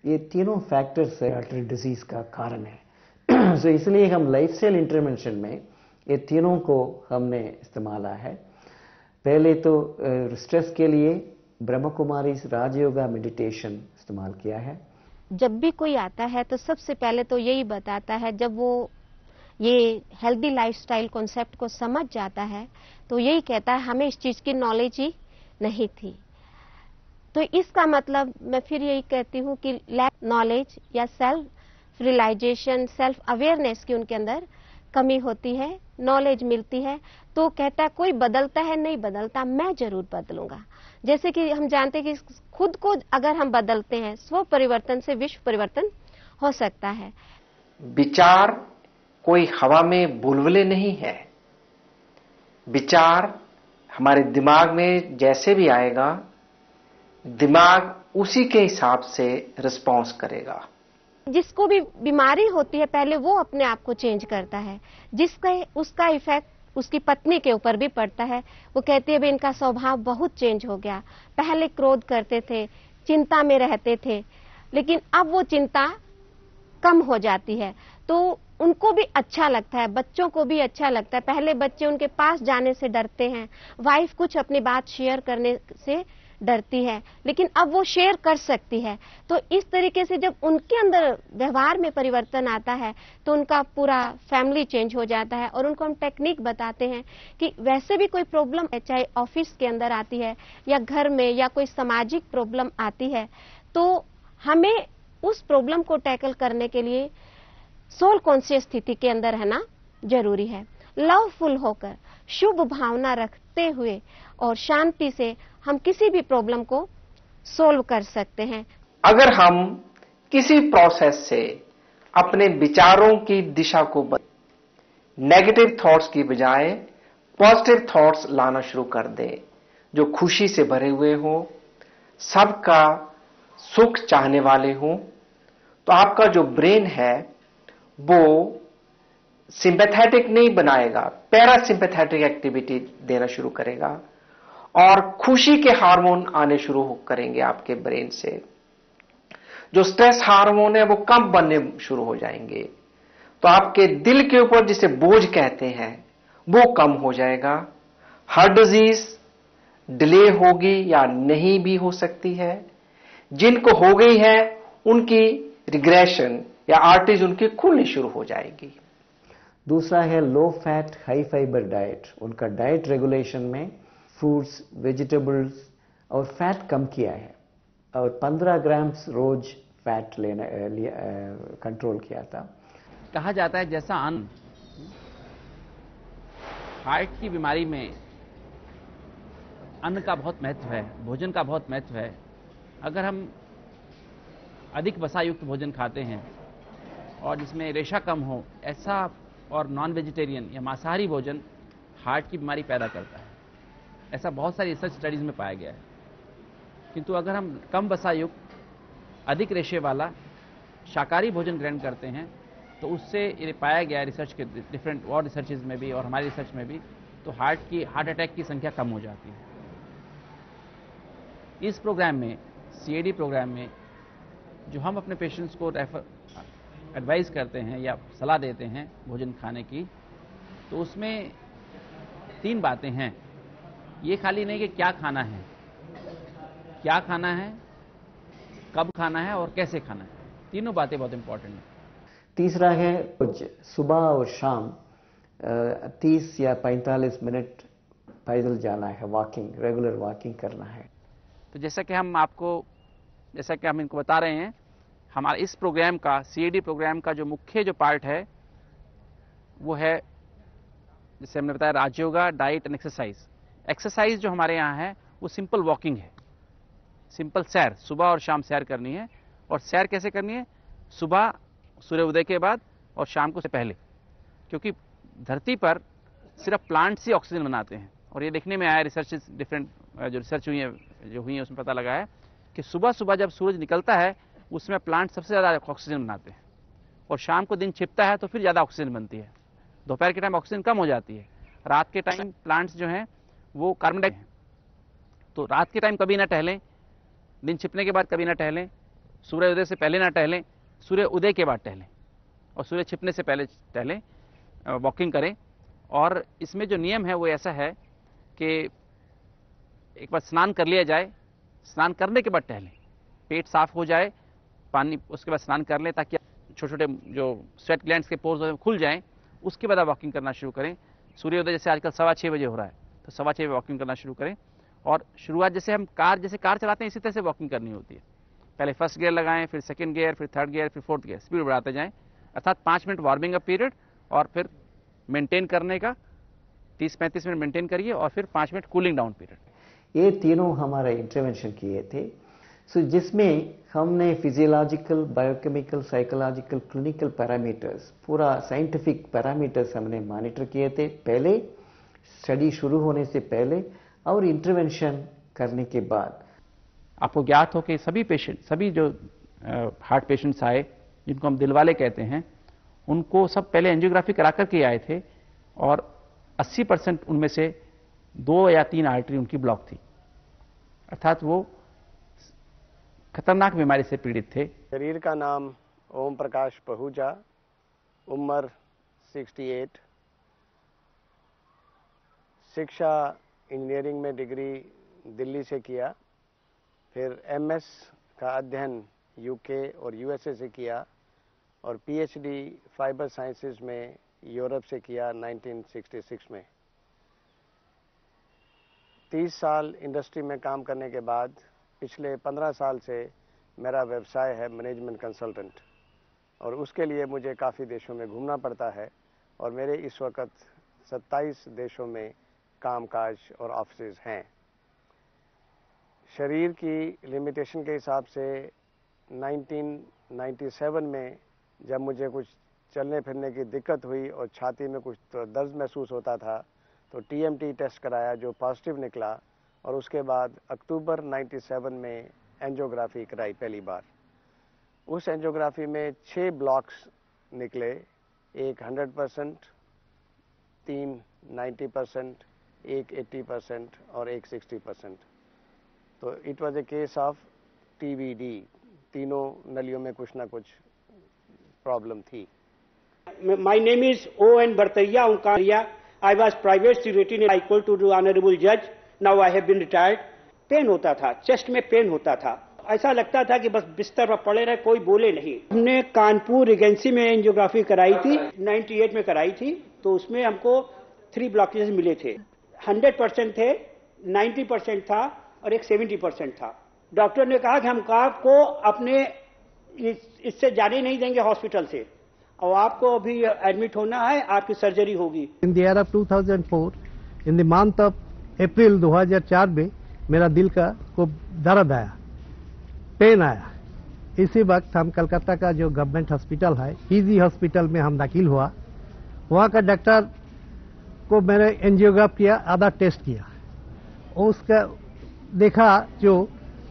S24: ये तीनों फैक्टर्स है आर्टरी डिजीज का कारण है। सो इसलिए हम लाइफस्टाइल इंटरवेंशन में ये तीनों को हमने इस्तेमाला है। पहले तो स्ट्रेस के लिए ब्रह्म कुमारी राजयोगा मेडिटेशन इस्तेमाल किया है।
S5: जब भी कोई आता है तो सबसे पहले तो यही बताता है, जब वो ये हेल्दी लाइफस्टाइल कॉन्सेप्ट को समझ जाता है तो यही कहता है हमें इस चीज़ की नॉलेज ही नहीं थी। तो इसका मतलब मैं फिर यही कहती हूँ कि लैक नॉलेज या सेल्फ रियलाइजेशन, सेल्फ अवेयरनेस की उनके अंदर कमी होती है। नॉलेज मिलती है तो कहता है कोई बदलता है, नहीं बदलता, मैं जरूर बदलूंगा। जैसे कि हम जानते हैं कि खुद को अगर हम बदलते हैं, स्व परिवर्तन से विश्व परिवर्तन हो सकता है।
S25: विचार कोई हवा में बुलबुले नहीं है। विचार हमारे दिमाग में जैसे भी आएगा, दिमाग उसी के हिसाब से रिस्पॉन्स करेगा।
S5: जिसको भी बीमारी होती है पहले वो अपने आप को चेंज करता है, उसका इफेक्ट उसकी पत्नी के ऊपर भी पड़ता है। वो कहती है भाई इनका स्वभाव बहुत चेंज हो गया, पहले क्रोध करते थे, चिंता में रहते थे, लेकिन अब वो चिंता कम हो जाती है। तो उनको भी अच्छा लगता है, बच्चों को भी अच्छा लगता है। पहले बच्चे उनके पास जाने से डरते हैं, वाइफ कुछ अपनी बात शेयर करने से डरती है, लेकिन अब वो शेयर कर सकती है। तो इस तरीके से जब उनके अंदर व्यवहार में परिवर्तन आता है तो उनका पूरा फैमिली चेंज हो जाता है। और उनको हम टेक्निक बताते हैं कि वैसे भी कोई प्रॉब्लम है, चाहे ऑफिस के अंदर आती है या घर में या कोई सामाजिक प्रॉब्लम आती है, तो हमें उस प्रॉब्लम को टैकल करने के लिए सोल कॉन्शियस स्थिति के अंदर रहना जरूरी है। लवफुल होकर, शुभ भावना रखते हुए और शांति से हम किसी भी प्रॉब्लम को सोल्व कर सकते हैं।
S25: अगर हम किसी प्रोसेस से अपने विचारों की दिशा को नेगेटिव थॉट्स की बजाय पॉजिटिव थॉट्स लाना शुरू कर दें, जो खुशी से भरे हुए हो, सबका सुख चाहने वाले हो, तो आपका जो ब्रेन है वो सिंपैथेटिक नहीं बनाएगा, पैरासिम्पैथेटिक एक्टिविटी देना शुरू करेगा और खुशी के हार्मोन आने शुरू करेंगे आपके ब्रेन से। जो स्ट्रेस हार्मोन है वो कम बनने शुरू हो जाएंगे, तो आपके दिल के ऊपर जिसे बोझ कहते हैं वो कम हो जाएगा। हार्ट डिजीज डिले होगी या नहीं भी हो सकती है। जिनको हो गई है उनकी रिग्रेशन या आर्टरीज उनकी खुलनी शुरू हो जाएगी।
S24: दूसरा है low fat high fibre diet. उनका डाइट रेगुलेशन में फ्रूट्स, वेजिटेबल्स और फैट कम किया है और 15 ग्राम रोज फैट कंट्रोल किया था।
S23: कहा जाता है जैसा अन्न हार्ट की बीमारी में अन्न का बहुत महत्व है, भोजन का बहुत महत्व है। अगर हम अधिक वसायुक्त भोजन खाते हैं और जिसमें रेशा कम हो, ऐसा और नॉन वेजिटेरियन या मांसाहारी भोजन हार्ट की बीमारी पैदा करता है। ऐसा बहुत सारी रिसर्च स्टडीज में पाया गया है। किंतु अगर हम कम वसायुक्त, अधिक रेशे वाला शाकाहारी भोजन ग्रहण करते हैं तो उससे ये पाया गया है रिसर्च के डिफरेंट और रिसर्चेज में भी और हमारी रिसर्च में भी, तो हार्ट अटैक की संख्या कम हो जाती है। इस प्रोग्राम में, सीएडी प्रोग्राम में, जो हम अपने पेशेंट्स को एडवाइस करते हैं या सलाह देते हैं भोजन खाने की, तो उसमें 3 बातें हैं। ये खाली नहीं कि क्या खाना है, कब खाना है और कैसे खाना है। तीनों बातें बहुत इंपॉर्टेंट हैं।
S24: तीसरा है सुबह और शाम 30 या 45 मिनट पैदल जाना है, वॉकिंग, रेगुलर वॉकिंग करना है।
S23: तो जैसा कि हम इनको बता रहे हैं, हमारे इस प्रोग्राम का, सीएडी प्रोग्राम का जो मुख्य जो पार्ट है वो है, जैसे हमने बताया, Rajyoga, diet and exercise. Exercise जो हमारे यहाँ है वो सिंपल वॉकिंग है, सिंपल सैर, सुबह और शाम सैर करनी है। और सैर कैसे करनी है? सुबह सूर्य उदय के बाद और शाम को से पहले, क्योंकि धरती पर सिर्फ प्लांट्स ही ऑक्सीजन बनाते हैं। और ये देखने में आया, रिसर्च डिफरेंट जो रिसर्च हुई है उसमें पता लगा है कि सुबह सुबह जब सूरज निकलता है उसमें प्लांट सबसे ज़्यादा ऑक्सीजन बनाते हैं और शाम को दिन छिपता है तो फिर ज़्यादा ऑक्सीजन बनती है। दोपहर के टाइम ऑक्सीजन कम हो जाती है, रात के टाइम प्लांट्स जो हैं वो कार्बन डाइऑक्साइड। तो रात के टाइम कभी ना टहलें, दिन छिपने के बाद कभी ना टहलें, सूर्य उदय से पहले ना टहलें, सूर्य उदय के बाद टहलें और सूर्य छिपने से पहले टहलें, वॉकिंग करें। और इसमें जो नियम है वो ऐसा है कि एक बार स्नान कर लिया जाए, स्नान करने के बाद टहलें, पेट साफ हो जाए, पानी, उसके बाद स्नान कर लें ताकि छोटे छोटे जो स्वेट ग्लैंड्स के पोर्स खुल जाएं। उसके बाद आप वॉकिंग करना शुरू करें। सूर्योदय जैसे आजकल 6:15 बजे हो रहा है तो 6:15 बजे वॉकिंग करना शुरू करें। और शुरुआत जैसे हम कार चलाते हैं इसी तरह से वॉकिंग करनी होती है। पहले फर्स्ट गियर लगाएं, फिर सेकंड गियर, फिर थर्ड गियर, फिर फोर्थ गियर, स्पीड बढ़ाते जाएं। अर्थात 5 मिनट वार्मिंग अप पीरियड और फिर मेंटेन करने का 30-35 मिनट मेंटेन करिए और फिर 5 मिनट कूलिंग डाउन पीरियड।
S24: ये तीनों हमारे इंटरवेंशन किए थे, जिसमें हमने physiological, biochemical, psychological, clinical parameters, पूरा साइंटिफिक पैरामीटर्स हमने मॉनिटर किए थे पहले, स्टडी शुरू होने से पहले और इंटरवेंशन करने के बाद।
S23: आपको ज्ञात हो कि सभी जो हार्ट पेशेंट्स आए, जिनको हम दिलवाले कहते हैं, उनको सब पहले एंजियोग्राफी करा करके आए थे और 80% उनमें से 2 या 3 आर्टरी उनकी ब्लॉक थी, अर्थात वो खतरनाक बीमारी से पीड़ित थे।
S6: शरीर का नाम ओम प्रकाश पहूजा, उम्र 68, शिक्षा इंजीनियरिंग में डिग्री दिल्ली से किया, फिर एमएस का अध्ययन यूके और यूएसए से किया और पीएचडी फाइबर साइंसेज में यूरोप से किया 1966 में। 30 साल इंडस्ट्री में काम करने के बाद पिछले 15 साल से मेरा व्यवसाय है मैनेजमेंट कंसल्टेंट और उसके लिए मुझे काफ़ी देशों में घूमना पड़ता है और मेरे इस वक्त 27 देशों में कामकाज और ऑफिस हैं। शरीर की लिमिटेशन के हिसाब से 1997 में जब मुझे कुछ चलने फिरने की दिक्कत हुई और छाती में कुछ तो दर्द महसूस होता था, तो TMT टेस्ट कराया जो पॉजिटिव निकला, और उसके बाद अक्टूबर 97 में एंजियोग्राफी कराई पहली बार। उस एंजियोग्राफी में 6 ब्लॉक्स निकले, एक 100%, 3 90%, एक 80% और एक 60%। तो it was a case of TVD, तीनों नलियों में कुछ ना कुछ प्रॉब्लम थी।
S7: My name is O.N. Bartaya Unkaria. I was private secretary in High Court to the Honorable Judge. Now I have been retired. Pain होता था, चेस्ट में pen होता था, ऐसा लगता था कि बस बिस्तर पर पड़े रहे, कोई बोले नहीं। हमने कानपुर रिजेंसी में एंजियोग्राफी कराई थी, 98 में कराई थी, तो उसमें हमको 3 ब्लॉकेज मिले थे। 100% थे, 90% था और एक 70% था। डॉक्टर ने कहा कि हम आपको अपने इससे जाने नहीं देंगे हॉस्पिटल से, और आपको अभी एडमिट होना है, आपकी सर्जरी होगी।
S12: In the year of 2004, in the month of April 2004 में मेरा दिल का को दर्द आया, पेन आया। इसी वक्त हम कलकत्ता का जो गवर्नमेंट हॉस्पिटल है, PG हॉस्पिटल में हम दाखिल हुआ। वहाँ का डॉक्टर को मैंने एंजियोग्राफ किया, आधा टेस्ट किया, उसका देखा जो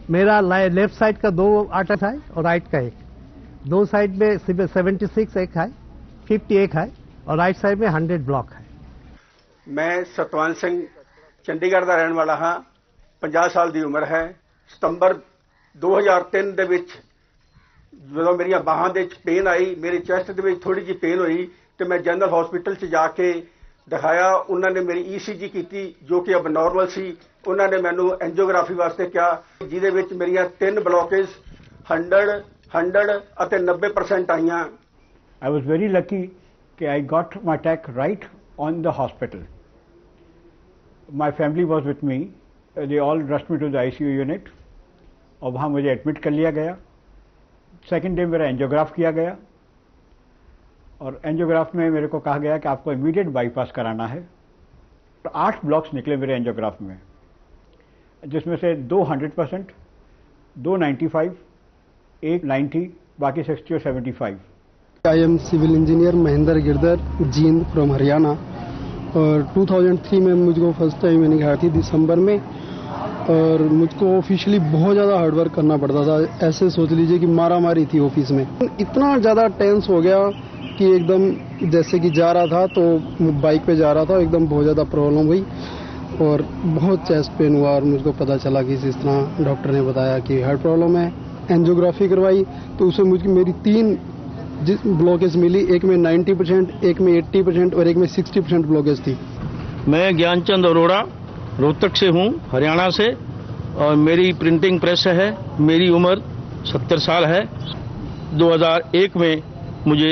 S12: मेरा लेफ्ट साइड का 2 आर्टर है और राइट का 1, 2 साइड में 76 एक है, 51 है और राइट साइड में 100 ब्लॉक है।
S13: मैं सतवान सिंह चंडीगढ़ का रहने वाला हाँ, 50 साल की उम्र है। सितंबर 2003 ਦੇ ਵਿੱਚ ਜਦੋਂ ਮੇਰੀਆਂ ਬਾਹਾਂ ਦੇ ਵਿੱਚ ਪੇਨ ਆਈ, ਮੇਰੇ ਚੈਸਟ ਦੇ ਵਿੱਚ ਥੋੜੀ ਜਿਹੀ ਪੇਨ ਹੋਈ ਤੇ ਮੈਂ ਜਨਰਲ ਹਸਪੀਟਲ 'ਚ ਜਾ ਕੇ ਦਿਖਾਇਆ। ਉਹਨਾਂ ਨੇ ਮੇਰੀ ECG ਕੀਤੀ ਜੋ ਕਿ ਅਬਨੋਰਮਲ ਸੀ। ਉਹਨਾਂ ਨੇ ਮੈਨੂੰ ਐਂਜੀਓਗ੍ਰਾਫੀ ਵਾਸਤੇ ਕਿਹਾ, ਜਿਹਦੇ ਵਿੱਚ ਮੇਰੀਆਂ 3 ਬਲੌਕੇਜ 100 ਅਤੇ 90% ਆਈਆਂ।
S14: I was very lucky कि I got my attack right on the hospital. My family was with me. They all rushed me to the ICU unit और वहाँ मुझे एडमिट कर लिया गया। सेकेंड डे मेरा एंजियोग्राफ किया गया और एंजियोग्राफ में मेरे को कहा गया कि आपको इमीडिएट बाईपास कराना है। तो 8 ब्लॉक्स निकले मेरे एंजियोग्राफ में, जिसमें से 2 100%, 2 95, एक 90, बाकी 60 और 75।
S15: I am civil engineer Mahendra Girdhar, Jind from Haryana. और 2003 में मुझको फर्स्ट टाइम मैंने खाई थी दिसंबर में, और मुझको ऑफिशियली बहुत ज़्यादा हार्डवर्क करना पड़ता था। ऐसे सोच लीजिए कि मारा मारी थी ऑफिस में। इतना ज़्यादा टेंस हो गया कि एकदम जैसे कि जा रहा था तो बाइक पे जा रहा था, एकदम बहुत ज़्यादा प्रॉब्लम हुई और बहुत चेस्ट पेन हुआ। और मुझको पता चला कि इस तरह डॉक्टर ने बताया कि हार्ट प्रॉब्लम है। एंजियोग्राफी करवाई तो उसमें मुझे मेरी 3 ब्लॉकेज मिली, एक में 90%, एक में 80% और एक में 60% ब्लॉकेज थी।
S26: मैं ज्ञानचंद अरोड़ा रोहतक से हूँ, हरियाणा से, और मेरी प्रिंटिंग प्रेस है। मेरी उम्र 70 साल है। 2001 में मुझे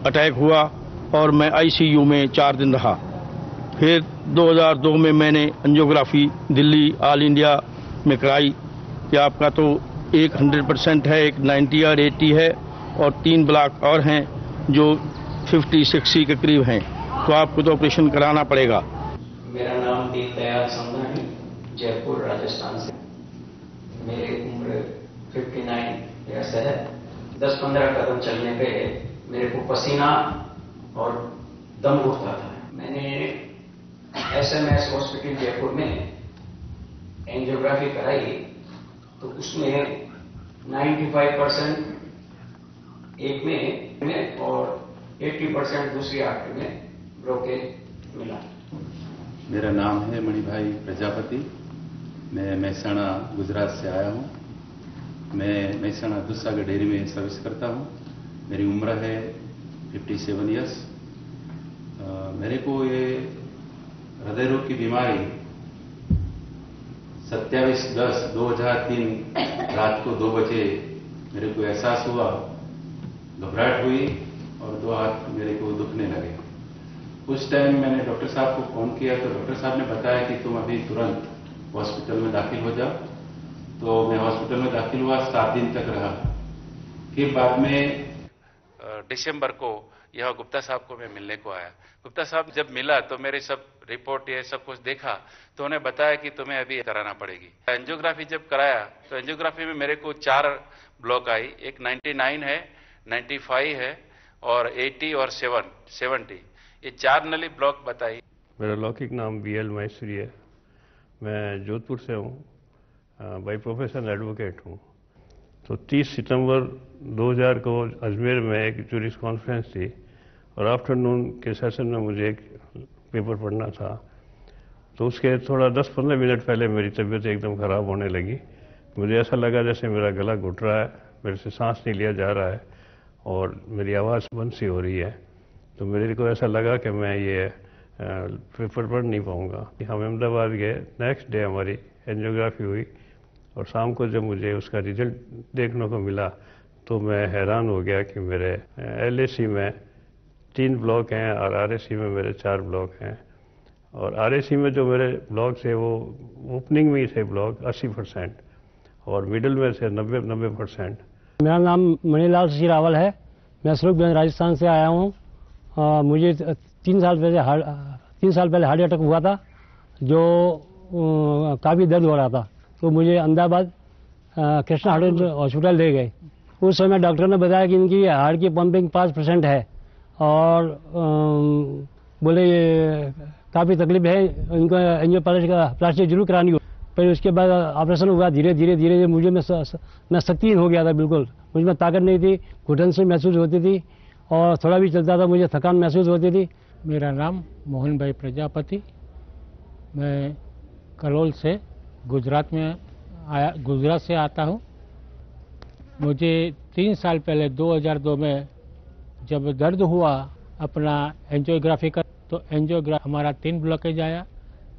S26: अटैक हुआ और मैं ICU में 4 दिन रहा। फिर 2002 में मैंने एंजियोग्राफी दिल्ली ऑल इंडिया में कराई कि आपका तो एक 100% है, एक 90 और 80 है और 3 ब्लॉक और हैं जो 50-60 के करीब हैं, तो आपको तो ऑपरेशन कराना पड़ेगा।
S27: मेरा नाम दीनदयाल संघानी, जयपुर राजस्थान से। मेरी उम्र 59 ईयर्स है। 10-15 कदम चलने पे मेरे को पसीना और दम उठता था। मैंने SMS हॉस्पिटल जयपुर में एंजियोग्राफी कराई तो उसमें 95% एक में और 80% दूसरी आर्टरी में ब्लॉकेज मिला।
S28: मेरा नाम है मणिभाई प्रजापति। मैं महसाणा गुजरात से आया हूँ। मैं महसाणा दूधसागर डेयरी में सर्विस करता हूँ। मेरी उम्र है 57 ईयर्स। मेरे को ये हृदय रोग की बीमारी 27/10/2003 रात को 2 बजे मेरे को एहसास हुआ, घबराहट हुई और 2 हाथ मेरे को दुखने लगे। उस टाइम मैंने डॉक्टर साहब को फोन किया तो डॉक्टर साहब ने बताया कि तुम अभी तुरंत हॉस्पिटल में दाखिल हो जाओ। तो मैं हॉस्पिटल में दाखिल हुआ, 7 दिन तक रहा। फिर बाद में
S29: दिसंबर को
S28: यह गुप्ता साहब को मैं मिलने को आया। गुप्ता साहब जब मिला तो मेरे सब रिपोर्ट ये सब कुछ देखा तो उन्हें बताया कि तुम्हें अभी कराना पड़ेगी। एंजियोग्राफी जब कराया तो एंजियोग्राफी में मेरे को 4 ब्लॉक आई, एक 99 है, 95 है और 80 और 70, ये 4 नली ब्लॉक बताई।
S9: मेरा लौकिक नाम BL महेश्वरी है। मैं जोधपुर से हूँ, बाई प्रोफेशन एडवोकेट हूँ। तो 30 सितंबर 2000 को अजमेर में एक जूरिस कॉन्फ्रेंस थी और आफ्टरनून के सेशन में मुझे एक पेपर पढ़ना था। तो उसके थोड़ा 10-15 मिनट पहले मेरी तबीयत एकदम ख़राब होने लगी। मुझे ऐसा लगा जैसे मेरा गला घुट रहा है, मेरे से सांस नहीं लिया जा रहा है और मेरी आवाज़ बंद सी हो रही है। तो मेरे को ऐसा लगा कि मैं ये पेपर पढ़ नहीं पाऊँगा। हम अहमदाबाद गए, नेक्स्ट डे हमारी एंजियोग्राफी हुई और शाम को जब मुझे उसका रिजल्ट देखने को मिला तो मैं हैरान हो गया कि मेरे LAC में 3 ब्लॉक हैं और RAC में मेरे 4 ब्लॉक हैं। और RAC में जो मेरे ब्लॉक थे वो ओपनिंग में ही थे ब्लॉक 80% और मिडिल में थे 90%।
S10: मेरा नाम मणिलाल सिंह रावल है। मैं सरूखगंज राजस्थान से आया हूँ। मुझे 3 साल पहले हार्ट अटैक हुआ था जो काफ़ी दर्द हो रहा था। तो मुझे अहमदाबाद कृष्णा हार्ट हॉस्पिटल ले गए। उस समय डॉक्टर ने बताया कि इनकी हार्ट की पंपिंग 5% है और बोले ये काफ़ी तकलीफ है, इनको एंजियोप्लास्टी जरूर करानी हो। फिर उसके बाद ऑपरेशन हुआ। धीरे धीरे मुझे मैं शक्तिहीन हो गया था, बिल्कुल मुझ में ताकत नहीं थी, घुटन से महसूस होती थी और थोड़ा भी चलता था मुझे थकान महसूस होती थी।
S11: मेरा नाम मोहन भाई प्रजापति, मैं कलोल से गुजरात से आता हूँ। मुझे 3 साल पहले 2002 में जब दर्द हुआ अपना एंजियोग्राफी का, तो एंजियोग्राफी हमारा 3 ब्लॉकेज आया,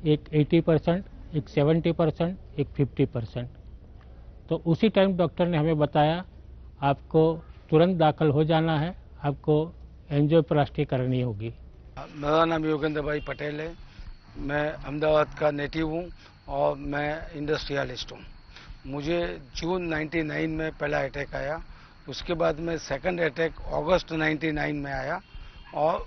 S11: एक 80%, एक 70%, एक 50%। तो उसी टाइम डॉक्टर ने हमें बताया आपको तुरंत दाखिल हो जाना है, आपको एंजियोप्लास्टी करनी होगी।
S17: मेरा नाम योगेंद्र भाई पटेल है। मैं अहमदाबाद का नेटिव हूँ और मैं इंडस्ट्रियलिस्ट हूँ। मुझे जून 99 में पहला अटैक आया, उसके बाद में सेकंड अटैक अगस्त 99 में आया और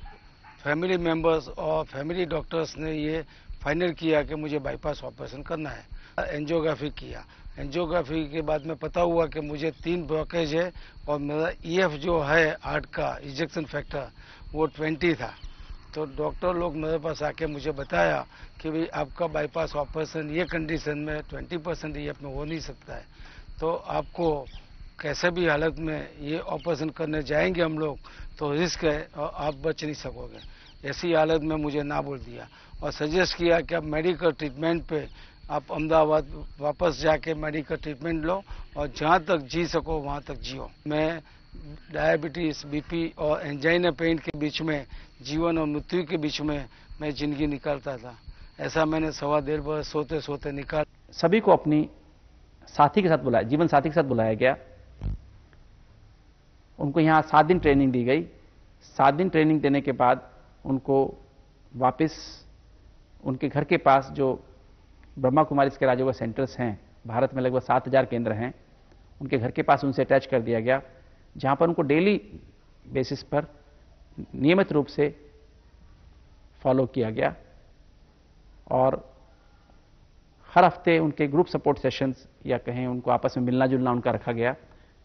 S17: फैमिली मेंबर्स और फैमिली डॉक्टर्स ने ये फाइनल किया कि मुझे बाईपास ऑपरेशन करना है। एंजियोग्राफी किया। एंजियोग्राफी के बाद में पता हुआ कि मुझे 3 ब्लॉकेज है और मेरा EF जो है हार्ट का इजेक्शन फैक्टर वो 20 था। तो डॉक्टर लोग मेरे पास आके मुझे बताया कि भाई आपका बाईपास ऑपरेशन ये कंडीशन में 20% EF में हो नहीं सकता है, तो आपको कैसे भी हालत में ये ऑपरेशन करने जाएंगे हम लोग तो रिस्क है और आप बच नहीं सकोगे। ऐसी हालत में मुझे ना बोल दिया और सजेस्ट किया कि आप मेडिकल ट्रीटमेंट पे आप अहमदाबाद वापस जाके मेडिकल ट्रीटमेंट लो और जहाँ तक जी सको वहाँ तक जियो। मैं डायबिटीज, BP और एंजाइना पेन के बीच में, जीवन और मृत्यु के बीच में मैं जिंदगी निकालता था। ऐसा मैंने 1.5 बरस सोते सोते निकाल।
S23: सभी को अपनी साथी के साथ बुलाया, जीवन साथी के साथ बुलाया गया। उनको यहाँ 7 दिन ट्रेनिंग दी गई। 7 दिन ट्रेनिंग देने के बाद उनको वापस उनके घर के पास जो ब्रह्मा कुमारीज के राजयोगा सेंटर्स हैं, भारत में लगभग 7000 केंद्र हैं, उनके घर के पास उनसे अटैच कर दिया गया, जहां पर उनको डेली बेसिस पर नियमित रूप से फॉलो किया गया और हर हफ्ते उनके ग्रुप सपोर्ट सेशंस या कहें उनको आपस में मिलना जुलना उनका रखा गया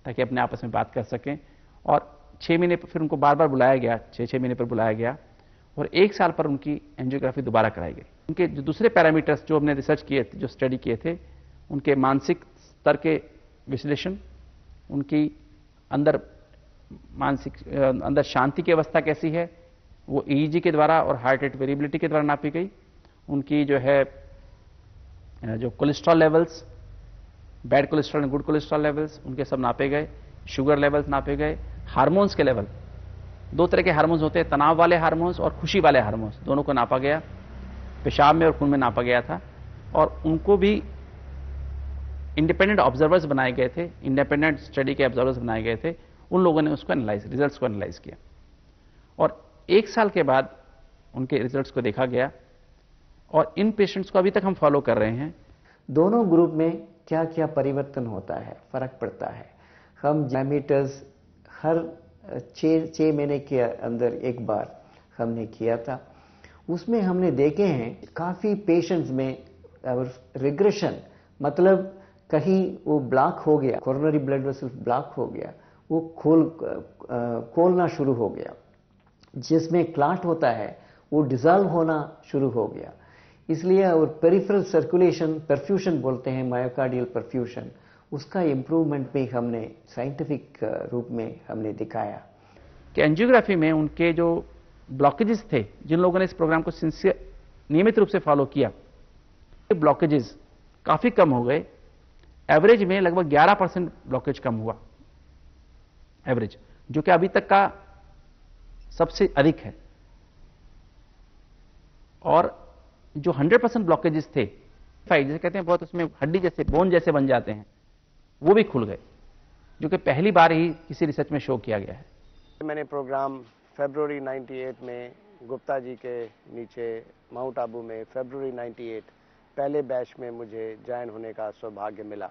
S23: ताकि अपने आपस में बात कर सकें। और 6 महीने पर फिर उनको बार बार बुलाया गया, 6-6 महीने पर बुलाया गया और 1 साल पर उनकी एंजियोग्राफी दोबारा कराई गई। उनके जो दूसरे पैरामीटर्स जो हमने रिसर्च किए थे, जो स्टडी किए थे, उनके मानसिक स्तर के विश्लेषण, उनकी अंदर शांति की अवस्था कैसी है, वो EEG के द्वारा और हार्ट रेट वेरिएबिलिटी के द्वारा नापी गई। उनकी जो है जो cholesterol levels, bad cholesterol and good cholesterol levels, उनके सब नापे गए। शुगर लेवल्स नापे गए। हार्मोन्स के लेवल, 2 तरह के हार्मोन्स होते हैं, तनाव वाले हार्मोन्स और खुशी वाले हार्मोन्स, दोनों को नापा गया। पेशाब में और खून में नापा गया था और उनको भी इंडिपेंडेंट ऑब्जर्वर्स बनाए गए थे, इंडिपेंडेंट स्टडी के ऑब्जर्वर्स बनाए गए थे। उन लोगों ने उसको रिजल्ट्स को एनालाइज किया और 1 साल के बाद उनके रिजल्ट्स को देखा गया और इन पेशेंट्स को अभी तक हम फॉलो कर रहे हैं।
S24: दोनों ग्रुप में क्या क्या परिवर्तन होता है, फर्क पड़ता है। हम पैरामीटर्स हर 6 महीने के अंदर एक बार हमने किया था। उसमें हमने देखे हैं काफ़ी पेशेंट्स में रिग्रेशन, मतलब कहीं वो ब्लॉक हो गया, कोरोनरी ब्लड वेसल्स ब्लॉक हो गया, वो खोलना शुरू हो गया, जिसमें क्लॉट होता है वो डिसॉल्व होना शुरू हो गया। इसलिए और पेरिफेरल सर्कुलेशन, परफ्यूशन बोलते हैं, मायोकार्डियल परफ्यूशन, उसका इम्प्रूवमेंट भी हमने साइंटिफिक रूप में हमने दिखाया
S23: कि एंजियोग्राफी में उनके जो ब्लॉकेजेस थे, जिन लोगों ने इस प्रोग्राम को नियमित रूप से फॉलो किया, ब्लॉकेजेस काफी कम हो गए। एवरेज में लगभग 11% ब्लॉकेज कम हुआ, एवरेज, जो कि अभी तक का सबसे अधिक है। और जो 100% ब्लॉकेजेस थे, जैसे कहते हैं बहुत, उसमें हड्डी जैसे, बोन जैसे बन जाते हैं, वो भी खुल गए, जो कि पहली बार ही किसी रिसर्च में शो किया गया है।
S6: मैंने प्रोग्राम फरवरी 98 में गुप्ता जी के नीचे माउंट आबू में फरवरी 98 पहले बैच में मुझे ज्वाइन होने का सौभाग्य मिला।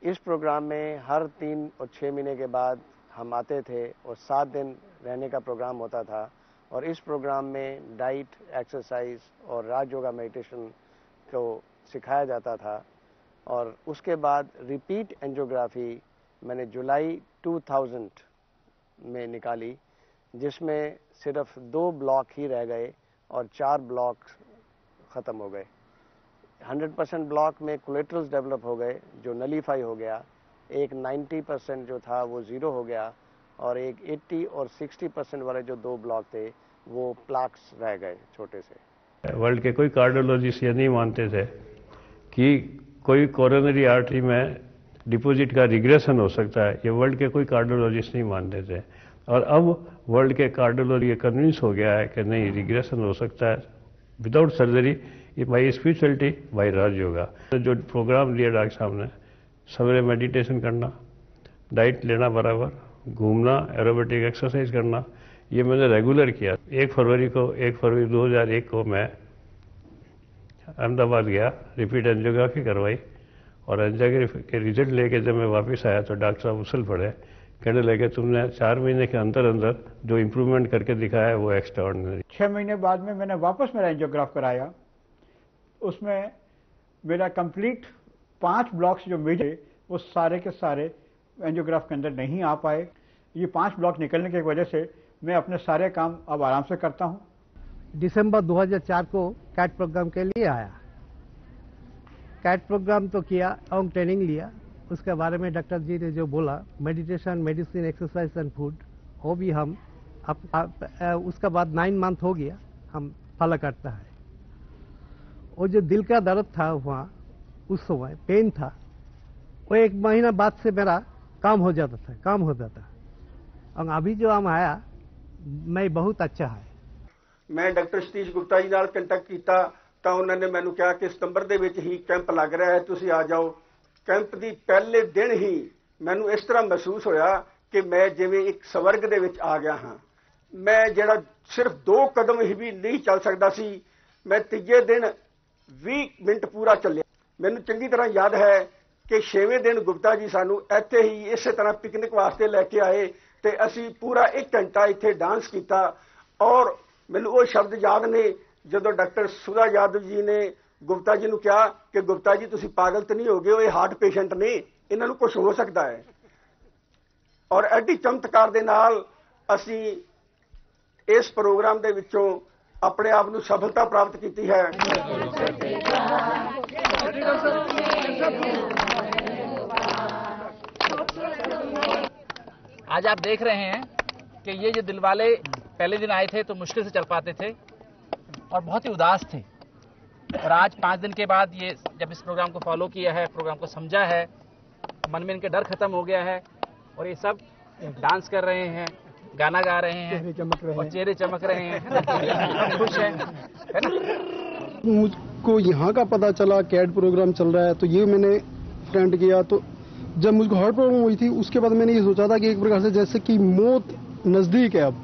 S6: इस प्रोग्राम में हर 3 और 6 महीने के बाद हम आते थे और 7 दिन रहने का प्रोग्राम होता था। और इस प्रोग्राम में डाइट, एक्सरसाइज और राज योगा मेडिटेशन को सिखाया जाता था। और उसके बाद रिपीट एंजियोग्राफी मैंने जुलाई 2000 में निकाली, जिसमें सिर्फ 2 ब्लॉक ही रह गए और 4 ब्लॉक ख़त्म हो गए। 100% ब्लॉक में कोलेटरल्स डेवलप हो गए जो नलीफाई हो गया, एक 90% जो था वो 0 हो गया, और एक 80 और 60% वाले जो 2 ब्लॉक थे वो प्लाक्स रह गए छोटे से।
S9: वर्ल्ड के कोई कार्डियोलॉजिस्ट ये नहीं मानते थे कि कोई कोरोनरी आर्टरी में डिपॉजिट का रिग्रेशन हो सकता है, ये वर्ल्ड के कोई कार्डियोलॉजिस्ट नहीं मानते थे। और अब वर्ल्ड के कार्डियोलॉजी ये कन्विंस हो गया है कि नहीं, रिग्रेशन हो सकता है without surgery, by spirituality, by Raj yoga. जो प्रोग्राम लिया डॉक्टर साहब ने, सवेरे मेडिटेशन करना, डाइट लेना बराबर, घूमना, एरोबेटिक एक्सरसाइज करना, ये मैंने रेगुलर किया। 1 फरवरी 2001 को मैं अहमदाबाद गया, रिपीट एंजियोग्राफी करवाई, और एंजियोग्राफी के रिजल्ट लेके जब मैं वापस आया तो डॉक्टर साहब उछल पड़े, कहने लगे तुमने 4 महीने के अंदर अंदर जो इम्प्रूवमेंट करके दिखाया है वो एक्स्ट्राऑर्डिनरी।
S14: 6 महीने बाद में मैंने वापस मेरा एंजियोग्राफ कराया, उसमें मेरा कंप्लीट 5 ब्लॉक्स जो मिले वो सारे के सारे एंजियोग्राफ के अंदर नहीं आ पाए। ये 5 ब्लॉक निकलने की वजह से मैं अपने सारे काम अब आराम से करता हूँ।
S12: दिसंबर 2004 को कैट प्रोग्राम के लिए आया। कैट प्रोग्राम तो किया और ट्रेनिंग लिया, उसके बारे में डॉक्टर जी ने जो बोला, meditation, medicine, exercise and food, वो भी हम उसका बाद 9 मंथ हो गया हम फॉलो करता है। वो जो दिल का दर्द था वहाँ उस समय पेन था, वो 1 महीना बाद से मेरा काम हो जाता था। और अभी जो हम आया मैं बहुत अच्छा है।
S13: मैं डॉक्टर सतीश गुप्ता जी नाल ਕੰਟੈਕਟ ਕੀਤਾ ਤਾਂ ਉਹਨਾਂ ਨੇ ਮੈਨੂੰ ਕਿਹਾ ਕਿ ਸਤੰਬਰ ਦੇ ਵਿੱਚ ਹੀ ਕੈਂਪ ਲੱਗ ਰਿਹਾ ਹੈ, ਤੁਸੀਂ ਆ ਜਾਓ। ਕੈਂਪ ਦੀ ਪਹਿਲੇ ਦਿਨ ਹੀ ਮੈਨੂੰ ਇਸ ਤਰ੍ਹਾਂ ਮਹਿਸੂਸ ਹੋਇਆ ਕਿ ਮੈਂ ਜਿਵੇਂ ਇੱਕ ਸਵਰਗ ਦੇ ਵਿੱਚ ਆ ਗਿਆ ਹਾਂ। ਮੈਂ ਜਿਹੜਾ ਸਿਰਫ 2 ਕਦਮ ਹੀ ਵੀ ਨਹੀਂ ਚੱਲ ਸਕਦਾ ਸੀ, ਮੈਂ ਤੀਜੇ ਦਿਨ 20 ਮਿੰਟ ਪੂਰਾ ਚੱਲਿਆ। ਮੈਨੂੰ ਚੰਗੀ ਤਰ੍ਹਾਂ ਯਾਦ ਹੈ ਕਿ 6ਵੇਂ ਦਿਨ ਗੁਪਤਾ ਜੀ ਸਾਨੂੰ ਇੱਥੇ ਹੀ ਇਸੇ ਤਰ੍ਹਾਂ ਪਿਕਨਿਕ ਵਾਸਤੇ ਲੈ ਕੇ ਆਏ ਤੇ ਅਸੀਂ ਪੂਰਾ 1 ਘੰਟਾ ਇੱਥੇ ਡਾਂਸ ਕੀਤਾ। ਔਰ ਮੈਨੂੰ ਉਹ ਸ਼ਬਦ ਯਾਦ ਨੇ ਜਦੋਂ ਡਾਕਟਰ ਸੁਧਾ ਯਾਦਵ ਜੀ ਨੇ ਗੁਪਤਾ ਜੀ ਨੂੰ ਕਿਹਾ ਕਿ ਗੁਪਤਾ ਜੀ ਤੁਸੀਂ ਪਾਗਲ ਤਾਂ ਨਹੀਂ ਹੋ ਗਏ, ਇਹ ਹਾਰਟ ਪੇਸ਼ੈਂਟ ਨੇ, ਇਹਨਾਂ ਨੂੰ ਕੁਝ ਹੋ ਸਕਦਾ ਹੈ। ਔਰ ਐਡੀ ਚਮਤਕਾਰ ਦੇ ਨਾਲ ਅਸੀਂ ਇਸ ਪ੍ਰੋਗਰਾਮ ਦੇ ਵਿੱਚੋਂ ਆਪਣੇ ਆਪ ਨੂੰ ਸਫਲਤਾ ਪ੍ਰਾਪਤ ਕੀਤੀ ਹੈ।
S23: आज आप देख रहे हैं कि ये जो दिलवाले पहले दिन आए थे तो मुश्किल से चल पाते थे और बहुत ही उदास थे, और आज 5 दिन के बाद ये जब इस प्रोग्राम को फॉलो किया है, प्रोग्राम को समझा है, मन में इनके डर खत्म हो गया है और ये सब डांस कर रहे हैं, गाना गा रहे हैं और चेहरे चमक रहे हैं, खुश हैं, है ना।
S15: मुझको यहाँ का पता चला कैट प्रोग्राम चल रहा है तो ये मैंने फ्रेंड किया। तो जब मुझको हार्ट प्रॉब्लम हुई थी उसके बाद मैंने ये सोचा था कि एक प्रकार से जैसे कि मौत नज़दीक है अब,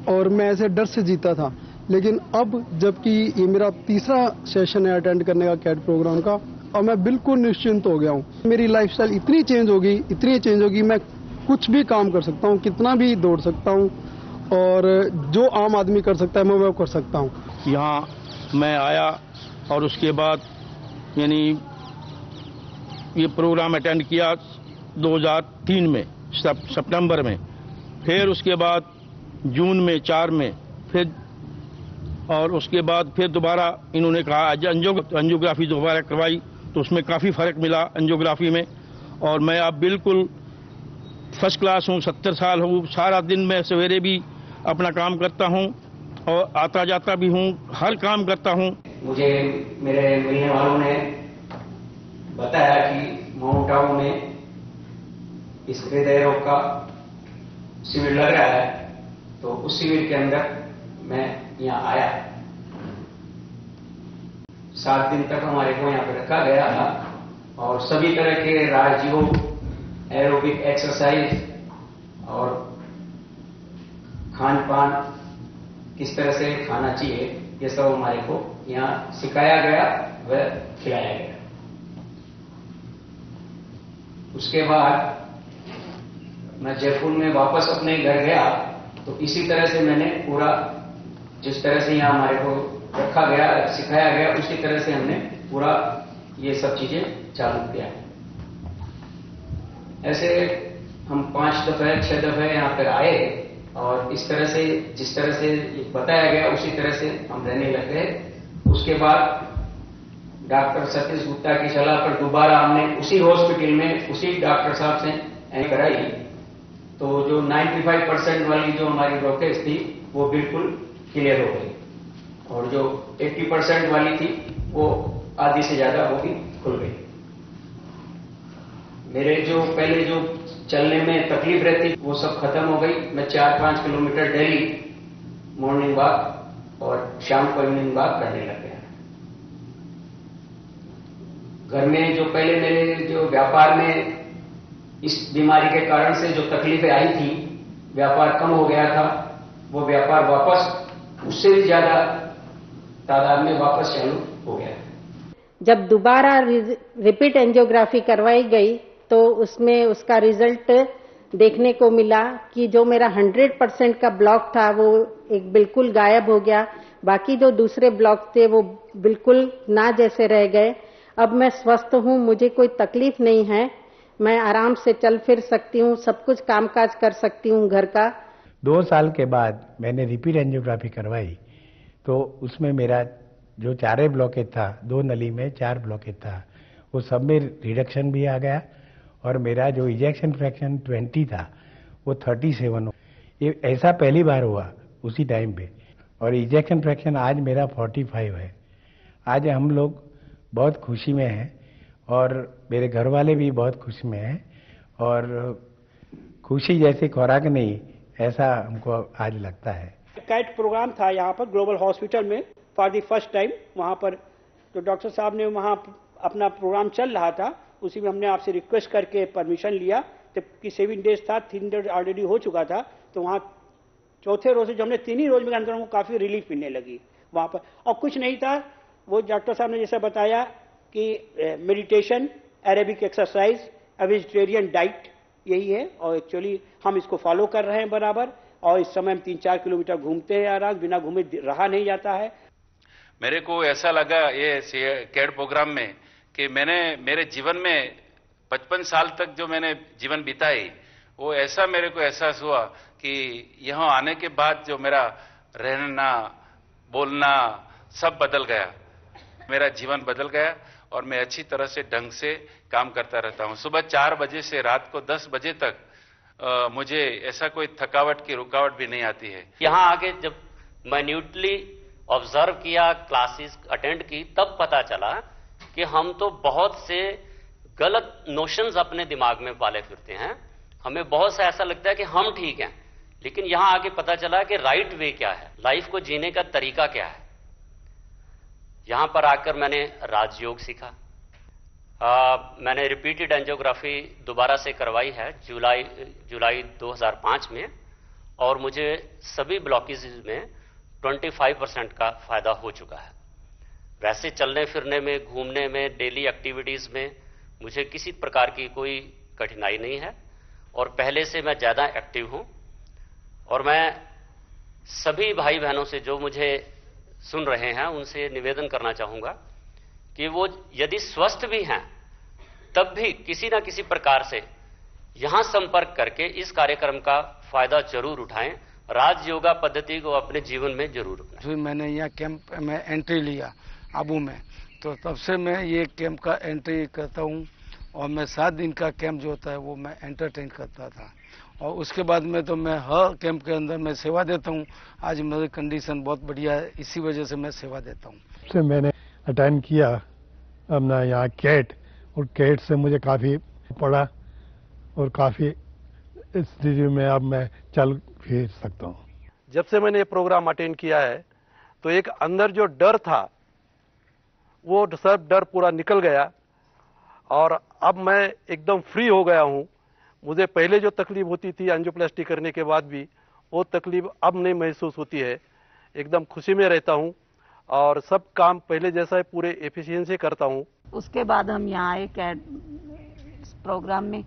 S15: और मैं ऐसे डर से जीता था। लेकिन अब जबकि ये मेरा 3रा सेशन है अटेंड करने का कैट प्रोग्राम का, और मैं बिल्कुल निश्चिंत हो गया हूँ। मेरी लाइफस्टाइल इतनी चेंज होगी, मैं कुछ भी काम कर सकता हूँ, कितना भी दौड़ सकता हूँ, और जो आम आदमी कर सकता है मैं वो कर सकता हूँ।
S26: यहाँ मैं आया और उसके बाद यानी ये प्रोग्राम अटेंड किया 2003 में सितंबर में, फिर उसके बाद जून में 4 में, फिर और उसके बाद फिर दोबारा इन्होंने कहा एंजियोग्राफी दोबारा करवाई तो उसमें काफ़ी फ़र्क मिला एंजियोग्राफी में, और मैं अब बिल्कुल फर्स्ट क्लास हूँ। 70 साल हूँ, सारा दिन मैं सवेरे भी अपना काम करता हूँ और आता जाता भी हूँ, हर काम करता हूँ।
S27: मुझे मेरे मिलने वालों ने बताया कि माउंट आबू में इस हृदय रोग का शिविर लग रहा है, तो उस शिविर के अंदर मैं यहाँ आया। 7 दिन तक हमारे को यहाँ पे रखा गया था और सभी तरह के राजयोग, एरोबिक एक्सरसाइज और खान पान किस तरह से खाना चाहिए ये सब हमारे को यहाँ सिखाया गया व खिलाया गया। उसके बाद मैं जयपुर में वापस अपने घर गया तो इसी तरह से मैंने पूरा जिस तरह से यहाँ हमारे को रखा गया, सिखाया गया, उसी तरह से हमने पूरा ये सब चीजें चालू किया। ऐसे हम 5 दफे 6 दफे यहाँ पर आए और इस तरह से जिस तरह से बताया गया उसी तरह से हम रहने लग गए। उसके बाद डॉक्टर सतीश गुप्ता की सलाह पर दोबारा हमने उसी हॉस्पिटल में उसी डॉक्टर साहब से कराई, तो जो 95% वाली जो हमारी ब्लॉकेज थी वो बिल्कुल क्लियर हो गई और जो 80% वाली थी वो आधी से ज्यादा वो भी खुल गई। मेरे जो पहले जो चलने में तकलीफ रहती वो सब खत्म हो गई। मैं 4-5 किलोमीटर डेली मॉर्निंग वॉक और शाम को इवनिंग वॉक करने लग गया। घर में जो पहले मेरे जो व्यापार में इस बीमारी के कारण से जो तकलीफें आई थी, व्यापार कम हो गया था, वो व्यापार वापस उससे भी ज्यादा तादाद में वापस चालू हो गया।
S1: जब दोबारा रिपीट एंजियोग्राफी करवाई गई तो उसमें उसका रिजल्ट देखने को मिला कि जो मेरा 100% का ब्लॉक था वो एक बिल्कुल गायब हो गया, बाकी जो दूसरे ब्लॉक थे वो बिल्कुल ना जैसे रह गए। अब मैं स्वस्थ हूँ, मुझे कोई तकलीफ नहीं है, मैं आराम से चल फिर सकती हूँ, सब कुछ कामकाज कर सकती हूँ घर का।
S8: 2 साल के बाद मैंने रिपीट एंजियोग्राफी करवाई तो उसमें मेरा जो 4 ब्लॉकेज था, 2 नली में 4 ब्लॉकेज था, वो सब में रिडक्शन भी आ गया और मेरा जो इजेक्शन फ्रैक्शन 20 था वो 37 ये ऐसा पहली बार हुआ उसी टाइम पे, और इजेक्शन फ्रैक्शन आज मेरा 45 है। आज हम लोग बहुत खुशी में हैं और मेरे घर वाले भी बहुत खुशी में हैं, और खुशी जैसी खुराक नहीं ऐसा हमको आज लगता है।
S7: कैट प्रोग्राम था यहाँ पर ग्लोबल हॉस्पिटल में फॉर द फर्स्ट टाइम। वहाँ पर तो डॉक्टर साहब ने वहाँ अपना प्रोग्राम चल रहा था, उसी में हमने आपसे रिक्वेस्ट करके परमिशन लिया। जबकि 7 डेज था, 3 डेज ऑलरेडी हो चुका था, तो वहाँ चौथे रोज से जो हमने 3 ही रोज में अंदर हमको काफ़ी रिलीफ मिलने लगी वहाँ पर। और कुछ नहीं था, वो डॉक्टर साहब ने जैसा बताया कि meditation, aerobic exercise, vegetarian diet यही है, और एक्चुअली हम इसको फॉलो कर रहे हैं बराबर। और इस समय हम 3-4 किलोमीटर घूमते हैं आराम, बिना घूमे रहा नहीं जाता है।
S28: मेरे को ऐसा लगा ये कैड प्रोग्राम में कि मैंने मेरे जीवन में 55 साल तक जो मैंने जीवन बिताई वो ऐसा मेरे को एहसास हुआ कि यहाँ आने के बाद जो मेरा रहना बोलना सब बदल गया, मेरा जीवन बदल गया और मैं अच्छी तरह से ढंग से काम करता रहता हूँ। सुबह 4 बजे से रात को 10 बजे तक मुझे ऐसा कोई थकावट की रुकावट भी नहीं आती है।
S16: यहाँ आके जब माइन्यूटली ऑब्जर्व किया, क्लासेस अटेंड की, तब पता चला कि हम तो बहुत से गलत नोशंस अपने दिमाग में पाले फिरते हैं। हमें बहुत सा ऐसा लगता है कि हम ठीक हैं, लेकिन यहाँ आके पता चला कि राइट वे क्या है, लाइफ को जीने का तरीका क्या है। यहां पर आकर मैंने राजयोग सीखा। मैंने रिपीटेड एंजियोग्राफी दोबारा से करवाई है जुलाई 2005 में, और मुझे सभी ब्लॉकेज में 25% का फायदा हो चुका है। वैसे चलने फिरने में, घूमने में, डेली एक्टिविटीज में मुझे किसी प्रकार की कोई कठिनाई नहीं है, और पहले से मैं ज्यादा एक्टिव हूं। और मैं सभी भाई बहनों से जो मुझे सुन रहे हैं उनसे निवेदन करना चाहूंगा कि वो यदि स्वस्थ भी हैं तब भी किसी ना किसी प्रकार से यहां संपर्क करके इस कार्यक्रम का फायदा जरूर उठाएं। राज योगा पद्धति को अपने जीवन में जरूर अपनाएं।
S17: फिर मैंने यहाँ कैंप में एंट्री लिया आबू में, तो तब से मैं ये कैंप का एंट्री करता हूँ और मैं 7 दिन का कैंप जो होता है वो मैं एंटरटेन करता था और उसके बाद में तो मैं हर कैंप के अंदर मैं सेवा देता हूँ। आज मेरी कंडीशन बहुत बढ़िया है, इसी वजह से मैं सेवा देता हूँ।
S2: से मैंने अटेंड किया अपना यहाँ कैट, और कैट से मुझे काफ़ी पड़ा और काफ़ी स्थिति में अब मैं चल फिर सकता हूँ।
S3: जब से मैंने ये प्रोग्राम अटेंड किया है तो एक अंदर जो डर था वो सब डर पूरा निकल गया और अब मैं एकदम फ्री हो गया हूँ। मुझे पहले जो तकलीफ होती थी एंजियोप्लास्टी करने के बाद भी, वो तकलीफ अब नहीं महसूस होती है। एकदम खुशी में रहता हूँ और सब काम पहले जैसा है पूरे एफिशिएंसी करता हूँ।
S4: उसके बाद हम यहाँ आए कैट प्रोग्राम में,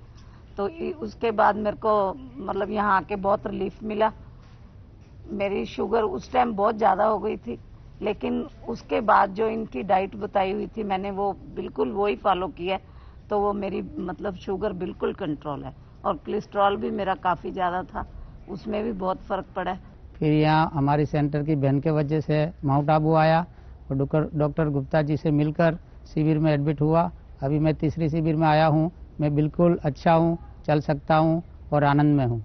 S4: तो उसके बाद मेरे को मतलब यहाँ आके बहुत रिलीफ मिला। मेरी शुगर उस टाइम बहुत ज़्यादा हो गई थी, लेकिन उसके बाद जो इनकी डाइट बताई हुई थी मैंने वो बिल्कुल वही फॉलो किया, तो वो मेरी मतलब शुगर बिल्कुल कंट्रोल है। और कोलेस्ट्रॉल भी मेरा काफ़ी ज़्यादा था, उसमें भी बहुत फ़र्क पड़ा है।
S18: फिर यहाँ हमारी सेंटर की बहन के वजह से माउंट आबू आया और डॉक्टर गुप्ता जी से मिलकर शिविर में एडमिट हुआ। अभी मैं तीसरी शिविर में आया हूँ। मैं बिल्कुल अच्छा हूँ, चल सकता हूँ और आनंद में हूँ।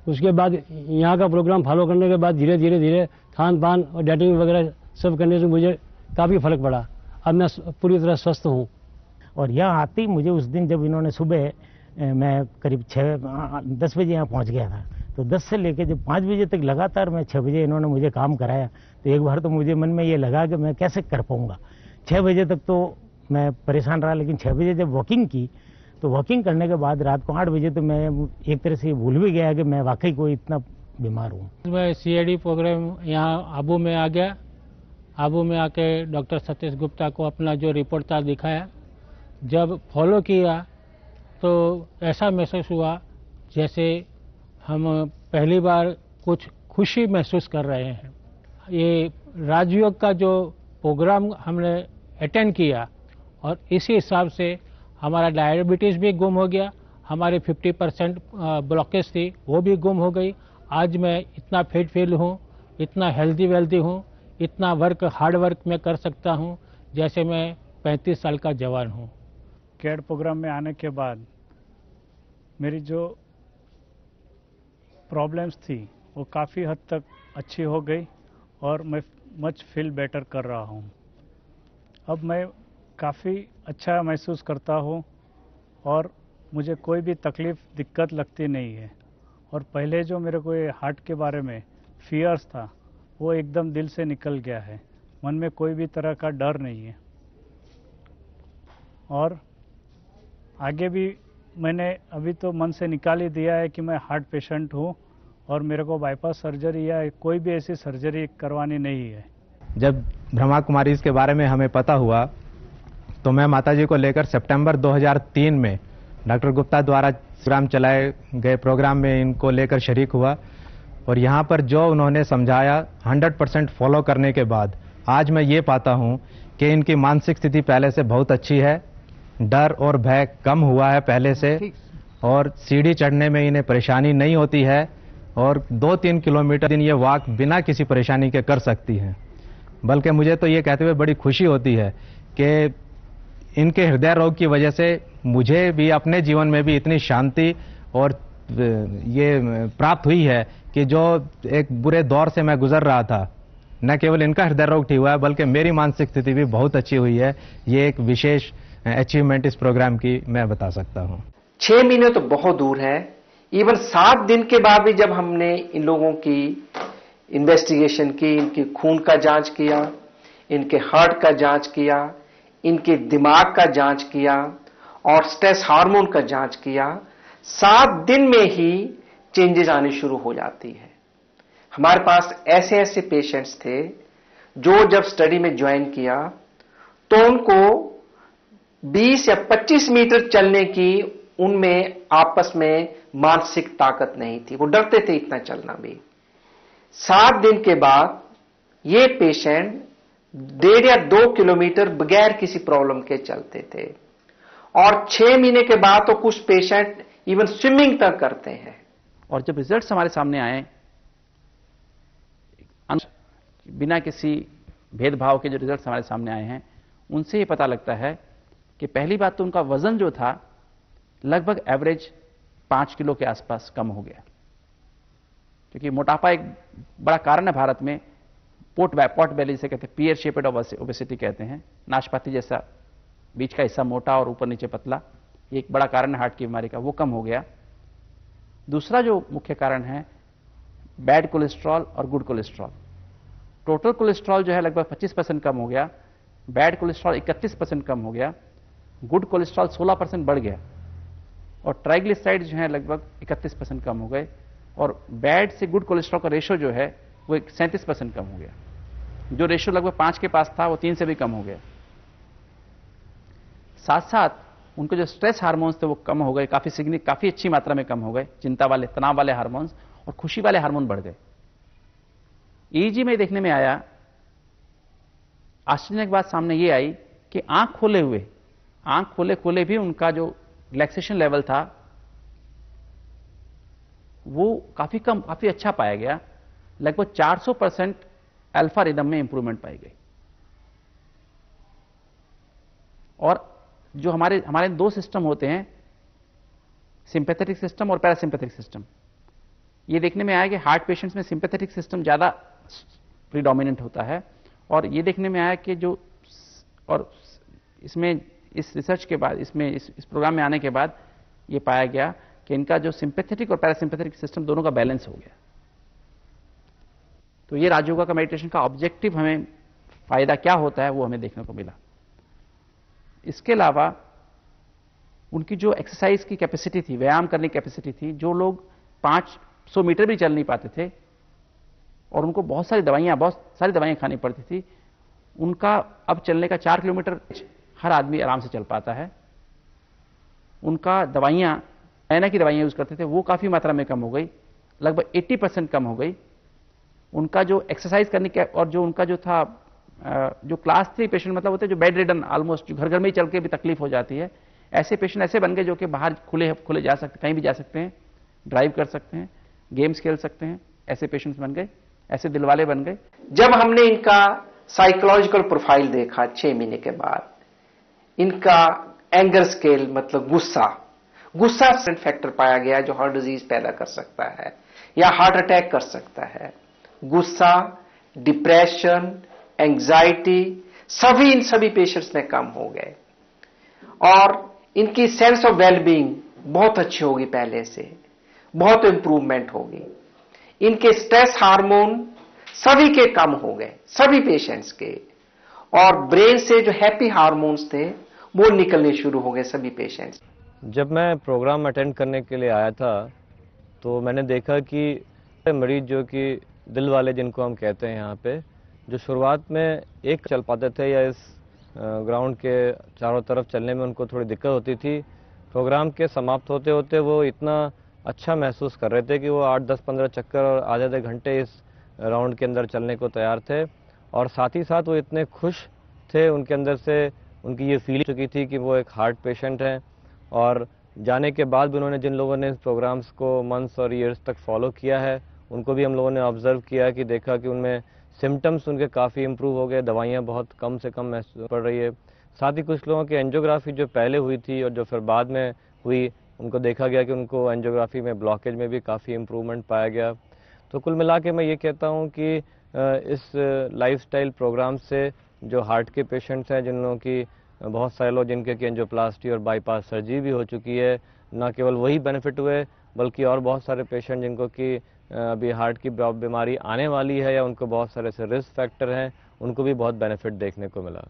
S10: उसके बाद यहाँ का प्रोग्राम फॉलो करने के बाद धीरे धीरे खान पान और डाइटिंग वगैरह सब करने से मुझे काफ़ी फर्क पड़ा। अब मैं पूरी तरह स्वस्थ हूँ।
S19: और यहाँ आते ही मुझे उस दिन जब इन्होंने सुबह मैं करीब 10 बजे यहाँ पहुँच गया था, तो 10 से लेकर जब 5 बजे तक लगातार मैं 6 बजे इन्होंने मुझे काम कराया, तो एक बार तो मुझे मन में ये लगा कि मैं कैसे कर पाऊँगा। 6 बजे तक तो मैं परेशान रहा, लेकिन 6 बजे जब वॉकिंग की तो वॉकिंग करने के बाद रात को 8 बजे तो मैं एक तरह से भूल भी गया कि मैं वाकई कोई इतना बीमार हूँ।
S11: मैं CID प्रोग्राम यहाँ आबू में आ गया। आबू में आके डॉक्टर सतीश गुप्ता को अपना जो रिपोर्ट था दिखाया। जब फॉलो किया तो ऐसा महसूस हुआ जैसे हम पहली बार कुछ खुशी महसूस कर रहे हैं। ये राजयोग का जो प्रोग्राम हमने अटेंड किया और इसी हिसाब से हमारा डायबिटीज़ भी गुम हो गया, हमारी 50% ब्लॉकेज थी वो भी गुम हो गई। आज मैं इतना फिट फील हूँ, इतना हेल्दी वेल्दी हूँ, इतना हार्ड वर्क मैं कर सकता हूँ जैसे मैं 35 साल का जवान हूँ।
S14: कैट प्रोग्राम में आने के बाद मेरी जो प्रॉब्लम्स थी वो काफ़ी हद तक अच्छी हो गई और मैं मच फील बेटर कर रहा हूँ। अब मैं काफ़ी अच्छा महसूस करता हूँ और मुझे कोई भी तकलीफ़ दिक्कत लगती नहीं है। और पहले जो मेरे को ये हार्ट के बारे में फियर्स था वो एकदम दिल से निकल गया है। मन में कोई भी तरह का डर नहीं है। और आगे भी मैंने अभी तो मन से निकाल ही दिया है कि मैं हार्ट पेशेंट हूँ और मेरे को बाईपास सर्जरी या कोई भी ऐसी सर्जरी करवानी नहीं है।
S20: जब ब्रह्मा कुमारी के बारे में हमें पता हुआ तो मैं माताजी को लेकर सितंबर 2003 में डॉक्टर गुप्ता द्वारा प्रोग्राम चलाए गए प्रोग्राम में इनको लेकर शरीक हुआ और यहाँ पर जो उन्होंने समझाया 100% फॉलो करने के बाद आज मैं ये पाता हूँ कि इनकी मानसिक स्थिति पहले से बहुत अच्छी है। डर और भय कम हुआ है पहले से और सीढ़ी चढ़ने में इन्हें परेशानी नहीं होती है और 2-3 किलोमीटर दिन ये वॉक बिना किसी परेशानी के कर सकती हैं। बल्कि मुझे तो ये कहते हुए बड़ी खुशी होती है कि इनके हृदय रोग की वजह से मुझे भी अपने जीवन में भी इतनी शांति और ये प्राप्त हुई है कि जो एक बुरे दौर से मैं गुजर रहा था, न केवल इनका हृदय रोग ठीक हुआ है बल्कि मेरी मानसिक स्थिति भी बहुत अच्छी हुई है। ये एक विशेष अचीवमेंट इस प्रोग्राम की मैं बता सकता हूँ।
S25: 6 महीने तो बहुत दूर है। इवन 7 दिन के बाद भी जब हमने इन लोगों की इन्वेस्टिगेशन की, इनके खून का जांच किया, इनके हार्ट का जांच किया, इनके दिमाग का जांच किया और स्ट्रेस हार्मोन का जांच किया, 7 दिन में ही चेंजेस आने शुरू हो जाती है। हमारे पास ऐसे ऐसे पेशेंट्स थे जो जब स्टडी में ज्वाइन किया तो उनको 20 या 25 मीटर चलने की उनमें आपस में मानसिक ताकत नहीं थी, वो डरते थे इतना चलना भी। 7 दिन के बाद ये पेशेंट 1.5 या 2 किलोमीटर बगैर किसी प्रॉब्लम के चलते थे, और 6 महीने के बाद तो कुछ पेशेंट इवन स्विमिंग तक करते हैं।
S23: और जब रिजल्ट्स हमारे सामने आए, बिना किसी भेदभाव के जो रिजल्ट्स हमारे सामने आए हैं, उनसे ये पता लगता है कि पहली बात तो उनका वजन जो था लगभग एवरेज 5 किलो के आसपास कम हो गया, क्योंकि मोटापा एक बड़ा कारण है भारत में। पॉट बेली से कहते हैं, पियर शेपेड ओबेसिटी कहते हैं, नाशपाती जैसा बीच का हिस्सा मोटा और ऊपर नीचे पतला, ये एक बड़ा कारण है हार्ट की बीमारी का, वो कम हो गया। दूसरा जो मुख्य कारण है बैड कोलेस्ट्रॉल और गुड कोलेस्ट्रॉल। टोटल कोलेस्ट्रॉल जो है लगभग 25% कम हो गया, बैड कोलेस्ट्रॉल 31% कम हो गया, गुड कोलेस्ट्रॉल 16% बढ़ गया, और ट्राइग्लिसराइड जो है लगभग 31% कम हो गए, और बैड से गुड कोलेस्ट्रॉल का रेशो जो है वो 37% कम हो गया। जो रेशो लगभग 5 के पास था वो 3 से भी कम हो गया। साथ साथ उनको जो स्ट्रेस हार्मोन्स थे वो कम हो गए, काफी अच्छी मात्रा में कम हो गए, चिंता वाले, तनाव वाले हार्मोन्स, और खुशी वाले हार्मोन बढ़ गए। ईईजी में देखने में आया, आश्चर्यजनक बात सामने ये आई कि आंख खोले भी उनका जो रिलैक्सेशन लेवल था वो काफी अच्छा पाया गया। लगभग 400% अल्फा रिदम में इंप्रूवमेंट पाई गई। और जो हमारे 2 सिस्टम होते हैं, सिंपैथेटिक सिस्टम और पैरासिम्पैथेटिक सिस्टम, ये देखने में आया कि हार्ट पेशेंट्स में सिंपैथेटिक सिस्टम ज्यादा प्रीडोमिनेंट होता है, और ये देखने में आया कि इस रिसर्च के बाद, इस प्रोग्राम में आने के बाद ये पाया गया कि इनका जो सिंपैथेटिक और पैरासिम्पैथेटिक सिस्टम दोनों का बैलेंस हो गया। तो ये राजयोगा का मेडिटेशन का ऑब्जेक्टिव, हमें फायदा क्या होता है वो हमें देखने को मिला। इसके अलावा उनकी जो एक्सरसाइज की कैपेसिटी थी, व्यायाम करने की कैपेसिटी थी, जो लोग 500 मीटर भी चल नहीं पाते थे और उनको बहुत सारी दवाइयां खानी पड़ती थी, उनका अब चलने का 4 किलोमीटर हर आदमी आराम से चल पाता है। उनका एना की दवाइयां यूज करते थे वो काफी मात्रा में कम हो गई, लगभग 80% कम हो गई। उनका जो एक्सरसाइज करने के, और जो उनका जो था, जो क्लास 3 पेशेंट मतलब होते हैं जो बेड रिडन ऑलमोस्ट, जो घर में ही चल के भी तकलीफ हो जाती है, ऐसे पेशेंट ऐसे बन गए जो कि बाहर खुले जा सकते, कहीं भी जा सकते हैं, ड्राइव कर सकते हैं, गेम्स खेल सकते हैं, ऐसे पेशेंट्स बन गए, ऐसे दिलवाले बन गए।
S25: जब हमने इनका साइकोलॉजिकल प्रोफाइल देखा 6 महीने के बाद, इनका एंगर स्केल मतलब गुस्सा फैक्टर पाया गया जो हार्ट डिजीज पैदा कर सकता है या हार्ट अटैक कर सकता है। गुस्सा, डिप्रेशन, एंजाइटी, इन सभी पेशेंट्स में कम हो गए, और इनकी सेंस ऑफ वेलबींग बहुत अच्छी होगी, पहले से बहुत इंप्रूवमेंट होगी। इनके स्ट्रेस हार्मोन सभी के कम हो गए, सभी पेशेंट्स के, और ब्रेन से जो हैप्पी हार्मोन्स थे वो निकलने शुरू हो गए सभी पेशेंट्स।
S5: जब मैं प्रोग्राम अटेंड करने के लिए आया था तो मैंने देखा कि मरीज जो कि दिल वाले जिनको हम कहते हैं यहाँ पे, जो शुरुआत में एक चल पाते थे या इस ग्राउंड के चारों तरफ चलने में उनको थोड़ी दिक्कत होती थी, प्रोग्राम के समाप्त होते होते वो इतना अच्छा महसूस कर रहे थे कि वो 8-10-15 चक्कर और आधे घंटे इस राउंड के अंदर चलने को तैयार थे। और साथ ही साथ वो इतने खुश थे, उनके अंदर से उनकी ये फील चुकी थी कि वो एक हार्ट पेशेंट हैं। और जाने के बाद भी उन्होंने, जिन लोगों ने इस प्रोग्राम्स को मंथ्स और ईयर्स तक फॉलो किया है, उनको भी हम लोगों ने ऑब्जर्व किया कि देखा कि उनमें सिम्टम्स उनके काफ़ी इम्प्रूव हो गए, दवाइयाँ बहुत कम से कम महसूस पड़ रही है। साथ ही कुछ लोगों की एंजियोग्राफी जो पहले हुई थी और जो फिर बाद में हुई, उनको देखा गया कि उनको एंजियोग्राफी में ब्लॉकेज में भी काफ़ी इम्प्रूवमेंट पाया गया। तो कुल मिला के मैं ये कहता हूँ कि इस लाइफस्टाइल प्रोग्राम से जो हार्ट के पेशेंट्स हैं, जिन लोगों की बहुत सारे लोग जिनके की एंजियोप्लास्टी और बाईपास सर्जरी भी हो चुकी है, न केवल वही बेनिफिट हुए बल्कि और बहुत सारे पेशेंट जिनको कि अभी हार्ट की बीमारी आने वाली है या उनको बहुत सारे ऐसे रिस्क फैक्टर हैं, उनको भी बहुत बेनिफिट देखने को मिला।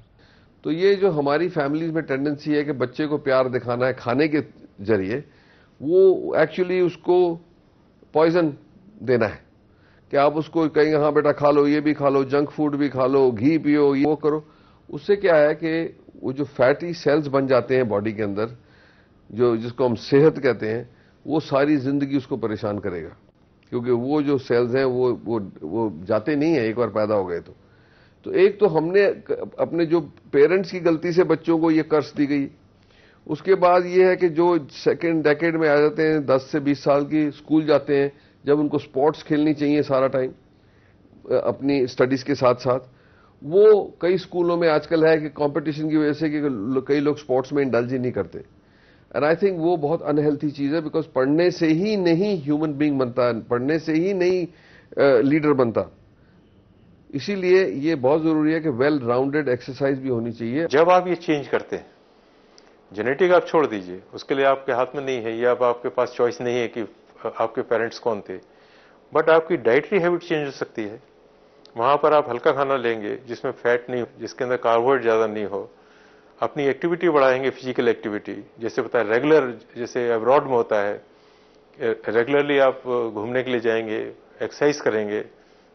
S6: तो ये जो हमारी फैमिलीज में टेंडेंसी है कि बच्चे को प्यार दिखाना है खाने के जरिए, वो एक्चुअली उसको पॉइजन देना है कि आप उसको कहीं हाँ बेटा खा लो, ये भी खा लो, जंक फूड भी खा लो, घी पियो, ये वो करो। उससे क्या है कि वो जो फैटी सेल्स बन जाते हैं बॉडी के अंदर, जो जिसको हम सेहत कहते हैं, वो सारी जिंदगी उसको परेशान करेगा, क्योंकि वो जो सेल्स हैं वो जाते नहीं है एक बार पैदा हो गए तो एक तो हमने अपने जो पेरेंट्स की गलती से बच्चों को ये कर्ज दी गई। उसके बाद ये है कि जो सेकेंड डेकेड में आ जाते हैं 10 से 20 साल की, स्कूल जाते हैं, जब उनको स्पोर्ट्स खेलनी चाहिए सारा टाइम अपनी स्टडीज के साथ साथ, वो कई स्कूलों में आजकल है कि कंपटीशन की वजह से कि कई लोग स्पोर्ट्स में इंडल्ज ही नहीं करते। एंड आई थिंक वो बहुत अनहेल्थी चीज है, बिकॉज पढ़ने से ही नहीं ह्यूमन बीइंग बनता, पढ़ने से ही नहीं लीडर बनता। इसीलिए ये बहुत जरूरी है कि वेल राउंडेड एक्सरसाइज भी होनी चाहिए।
S9: जब आप ये चेंज करते हैं, जेनेटिक आप छोड़ दीजिए, उसके लिए आपके हाथ में नहीं है, या अब आपके पास चॉइस नहीं है कि आपके पेरेंट्स कौन थे, बट आपकी डाइटरी हैबिट चेंज हो सकती है। वहां पर आप हल्का खाना लेंगे जिसमें फैट नहीं हो, जिसके अंदर कार्बोहाइड्रेट ज्यादा नहीं हो, अपनी एक्टिविटी बढ़ाएंगे, फिजिकल एक्टिविटी, जैसे बताया रेगुलर, जैसे अब्रॉड में होता है, रेगुलरली आप घूमने के लिए जाएंगे, एक्सरसाइज करेंगे,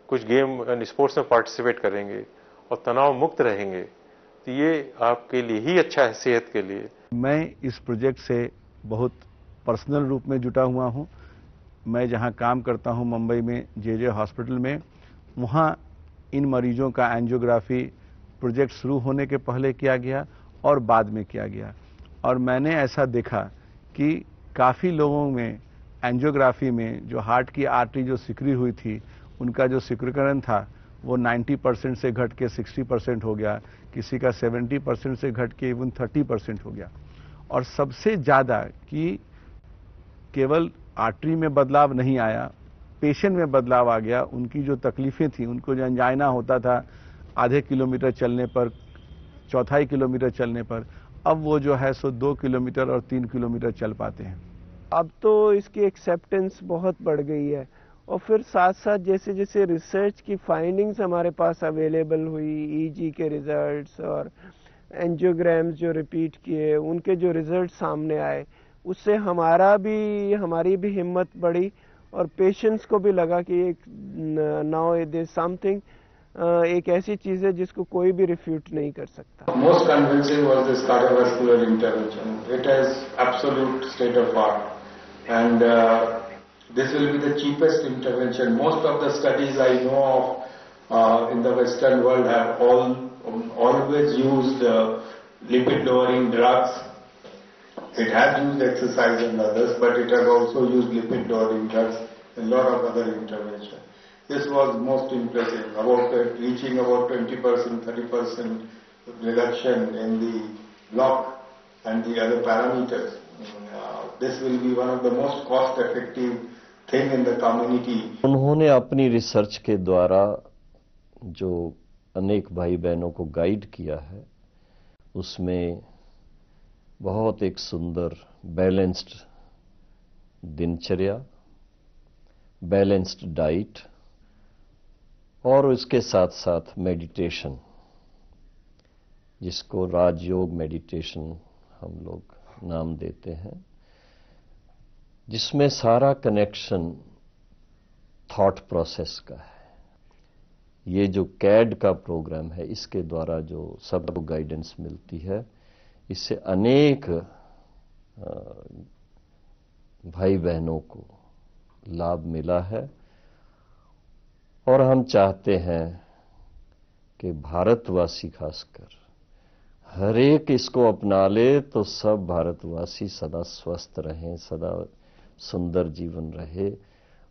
S9: कुछ गेम एंड स्पोर्ट्स में पार्टिसिपेट करेंगे और तनाव मुक्त रहेंगे, तो ये आपके लिए ही अच्छा है, सेहत के लिए।
S12: मैं इस प्रोजेक्ट से बहुत पर्सनल रूप में जुटा हुआ हूं। मैं जहां काम करता हूं मुंबई में जे हॉस्पिटल में, वहां इन मरीजों का एंजियोग्राफी प्रोजेक्ट शुरू होने के पहले किया गया और बाद में किया गया, और मैंने ऐसा देखा कि काफ़ी लोगों में एंजियोग्राफी में जो हार्ट की आर्टरी जो सिकुड़ी हुई थी, उनका जो सिकुड़ीकरण था वो 90% से घट के 60% हो गया, किसी का 70% से घट के इवन 30% हो गया। और सबसे ज़्यादा कि केवल आर्टरी में बदलाव नहीं आया, पेशेंट में बदलाव आ गया। उनकी जो तकलीफें थी, उनको जो एंजाइना होता था आधे किलोमीटर चलने पर, चौथाई किलोमीटर चलने पर, अब वो जो है सो 2 किलोमीटर और 3 किलोमीटर चल पाते हैं।
S13: अब तो इसकी एक्सेप्टेंस बहुत बढ़ गई है, और फिर साथ साथ जैसे जैसे रिसर्च की फाइंडिंग्स हमारे पास अवेलेबल हुई, ईजी के रिजल्ट्स और एंजियोग्राम्स जो रिपीट किए, उनके जो रिजल्ट सामने आए, उससे हमारी भी हिम्मत बढ़ी, और पेशेंट्स को भी लगा कि एक नाउ देयर समथिंग, एक ऐसी चीज है जिसको कोई भी रिफ्यूट नहीं कर सकता।
S15: Most convincing was this cardiovascular intervention. It has absolute state of art, and this will be the cheapest intervention. Most of the studies I know of in the Western world have always used lipid lowering drugs. It has used exercise and others, but it has also used lipid lowering drugs and a lot of other interventions. This was most impressive, about reaching about 20%, 30% reduction in the block and the other parameters. This will be one of the most cost-effective thing in the community.
S21: उन्होंने अपनी research के द्वारा जो अनेक भाई बहनों को guide किया है, उसमें बहुत एक सुंदर बैलेंस्ड दिनचर्या, बैलेंस्ड डाइट और उसके साथ साथ मेडिटेशन, जिसको राजयोग मेडिटेशन हम लोग नाम देते हैं, जिसमें सारा कनेक्शन थॉट प्रोसेस का है। ये जो कैड का प्रोग्राम है, इसके द्वारा जो सबको गाइडेंस मिलती है, इससे अनेक भाई बहनों को लाभ मिला है, और हम चाहते हैं कि भारतवासी खासकर हर एक इसको अपना ले, तो सब भारतवासी सदा स्वस्थ रहें, सदा सुंदर जीवन रहे,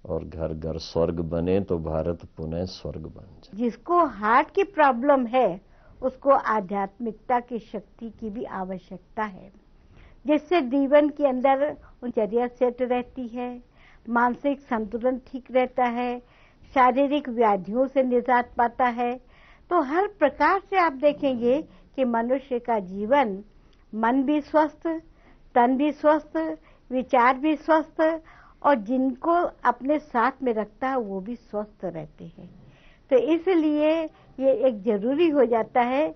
S21: और घर घर स्वर्ग बने तो भारत पुनः स्वर्ग बन जाए।
S22: जिसको हार्ट की प्रॉब्लम है, उसको आध्यात्मिकता की शक्ति की भी आवश्यकता है, जिससे जीवन के अंदर दिनचर्या सेट रहती है, मानसिक संतुलन ठीक रहता है, शारीरिक व्याधियों से निजात पाता है। तो हर प्रकार से आप देखेंगे कि मनुष्य का जीवन, मन भी स्वस्थ, तन भी स्वस्थ, विचार भी स्वस्थ, और जिनको अपने साथ में रखता है वो भी स्वस्थ रहते हैं। तो इसलिए ये एक जरूरी हो जाता है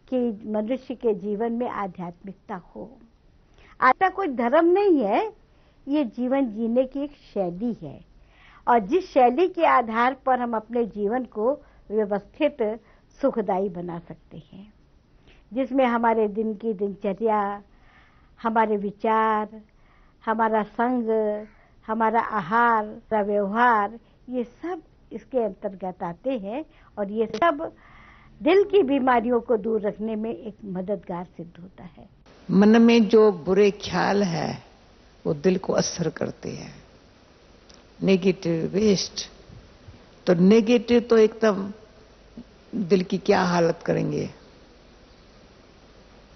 S22: कि मनुष्य के जीवन में आध्यात्मिकता हो। आता कोई धर्म नहीं है, ये जीवन जीने की एक शैली है, और जिस शैली के आधार पर हम अपने जीवन को व्यवस्थित सुखदायी बना सकते हैं, जिसमें हमारे दिन की दिनचर्या, हमारे विचार, हमारा संग, हमारा आहार, हमारा व्यवहार, ये सब इसके अंतर्गत आते हैं और ये सब दिल की बीमारियों को दूर रखने में एक मददगार सिद्ध होता है।
S1: मन में जो बुरे ख्याल है वो दिल को असर करते हैं। नेगेटिव, वेस्ट, तो नेगेटिव तो एकदम दिल की क्या हालत करेंगे,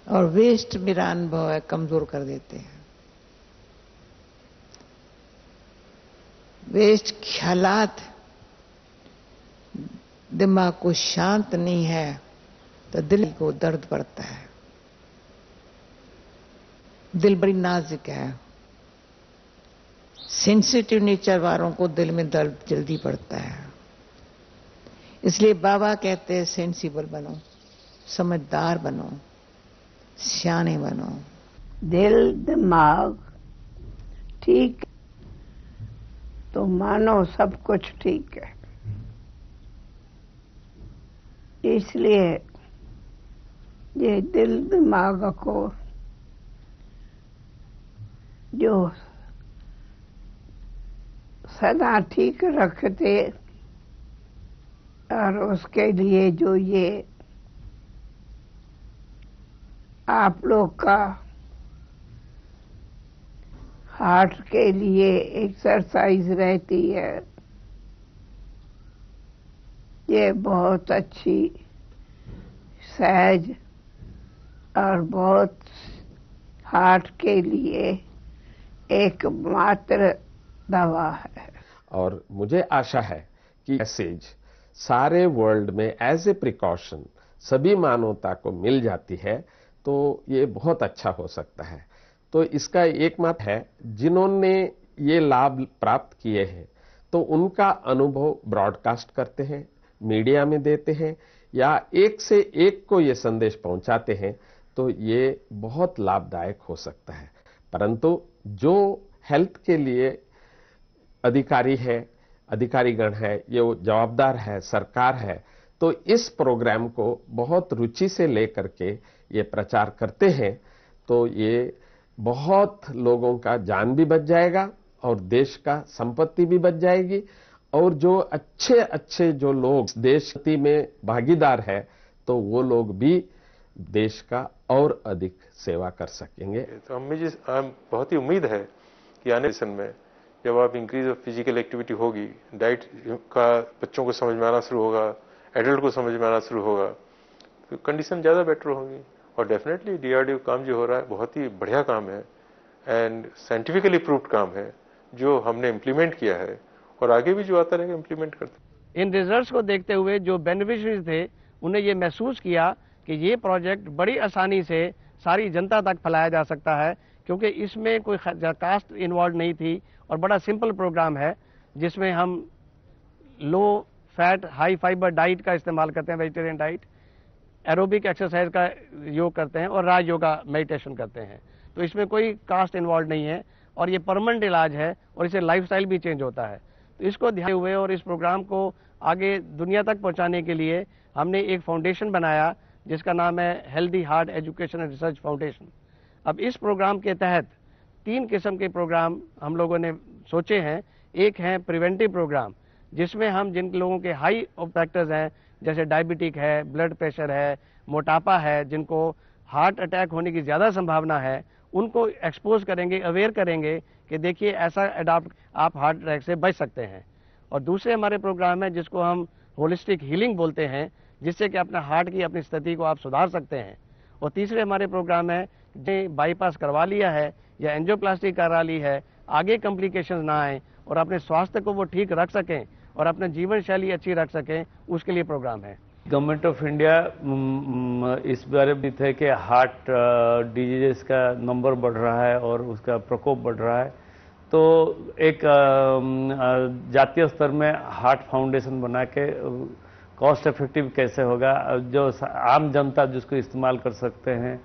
S1: और वेस्ट मेरा अनुभव है कमजोर कर देते हैं। वेस्ट ख्यालात दिमाग को शांत नहीं है तो दिल को दर्द पड़ता है। दिल बड़ी नाजुक है, सेंसिटिव नेचर वालों को दिल में दर्द जल्दी पड़ता है। इसलिए बाबा कहते हैं सेंसिबल बनो, समझदार बनो, सियाने बनो।
S7: दिल दिमाग ठीक तो मानो सब कुछ ठीक है। इसलिए ये दिल दिमाग को जो सदा ठीक रखते और उसके लिए जो ये आप लोग का हार्ट के लिए एक्सरसाइज रहती है, ये बहुत अच्छी, सहज और बहुत हार्ट के लिए एकमात्र दवा है।
S8: और मुझे आशा है कि मैसेज सारे वर्ल्ड में एज ए प्रिकॉशन सभी मानवता को मिल जाती है तो ये बहुत अच्छा हो सकता है। तो इसका एक मत है, जिन्होंने ये लाभ प्राप्त किए हैं तो उनका अनुभव ब्रॉडकास्ट करते हैं, मीडिया में देते हैं या एक से एक को ये संदेश पहुंचाते हैं तो ये बहुत लाभदायक हो सकता है। परंतु जो हेल्थ के लिए अधिकारी है, अधिकारीगण है, ये जवाबदार है, सरकार है, तो इस प्रोग्राम को बहुत रुचि से लेकर के ये प्रचार करते हैं तो ये बहुत लोगों का जान भी बच जाएगा और देश का संपत्ति भी बच जाएगी। और जो अच्छे अच्छे जो लोग देश में भागीदार है तो वो लोग भी देश का और अधिक सेवा कर सकेंगे।
S9: तो मुझे बहुत ही उम्मीद है कि आने सेशन में जब आप इंक्रीज ऑफ फिजिकल एक्टिविटी होगी, डाइट का बच्चों को समझ में आना शुरू होगा, एडल्ट को समझ में आना शुरू होगा, तो कंडीशन ज़्यादा बेटर होंगी। और डेफिनेटली डीआरडीओ काम जो हो रहा है बहुत ही बढ़िया काम है एंड साइंटिफिकली प्रूव्ड काम है जो हमने इम्प्लीमेंट किया है और आगे भी जो आता रहेगा इम्प्लीमेंट करते।
S16: इन रिजल्ट्स को देखते हुए जो बेनिफिशरीज थे उन्हें ये महसूस किया कि ये प्रोजेक्ट बड़ी आसानी से सारी जनता तक फैलाया जा सकता है, क्योंकि इसमें कोई कास्ट इन्वॉल्व नहीं थी और बड़ा सिंपल प्रोग्राम है जिसमें हम low fat high fibre diet का इस्तेमाल करते हैं, वेजिटेरियन डाइट, एरोबिक एक्सरसाइज का योग करते हैं और राज योगा मेडिटेशन करते हैं। तो इसमें कोई कास्ट इन्वॉल्व नहीं है और ये परमानेंट इलाज है और इससे लाइफस्टाइल भी चेंज होता है। तो इसको ध्यान हुए और इस प्रोग्राम को आगे दुनिया तक पहुंचाने के लिए हमने एक फाउंडेशन बनाया जिसका नाम है healthy heart education and research foundation. अब इस प्रोग्राम के तहत 3 किस्म के प्रोग्राम हम लोगों ने सोचे हैं। एक है प्रिवेंटिव प्रोग्राम जिसमें हम जिन लोगों के हाई फैक्टर्स हैं जैसे डायबिटिक है, ब्लड प्रेशर है, मोटापा है, जिनको हार्ट अटैक होने की ज़्यादा संभावना है, उनको एक्सपोज करेंगे, अवेयर करेंगे कि देखिए ऐसा अडॉप्ट आप हार्ट अटैक से बच सकते हैं। और दूसरे हमारे प्रोग्राम है जिसको हम होलिस्टिक हीलिंग बोलते हैं, जिससे कि अपना हार्ट की अपनी स्थिति को आप सुधार सकते हैं। और तीसरे हमारे प्रोग्राम है जो बाईपास करवा लिया है या एंजियोप्लास्टी करा ली है, आगे कॉम्प्लिकेशंस ना आए और अपने स्वास्थ्य को वो ठीक रख सकें और अपना जीवन शैली अच्छी रख सकें, उसके लिए प्रोग्राम है।
S24: गवर्नमेंट ऑफ इंडिया इस बारे में है कि हार्ट डिजीजेस का नंबर बढ़ रहा है और उसका प्रकोप बढ़ रहा है, तो एक जातीय स्तर में हार्ट फाउंडेशन बना के कॉस्ट इफेक्टिव कैसे होगा, जो आम जनता जिसको इस्तेमाल कर सकते हैं,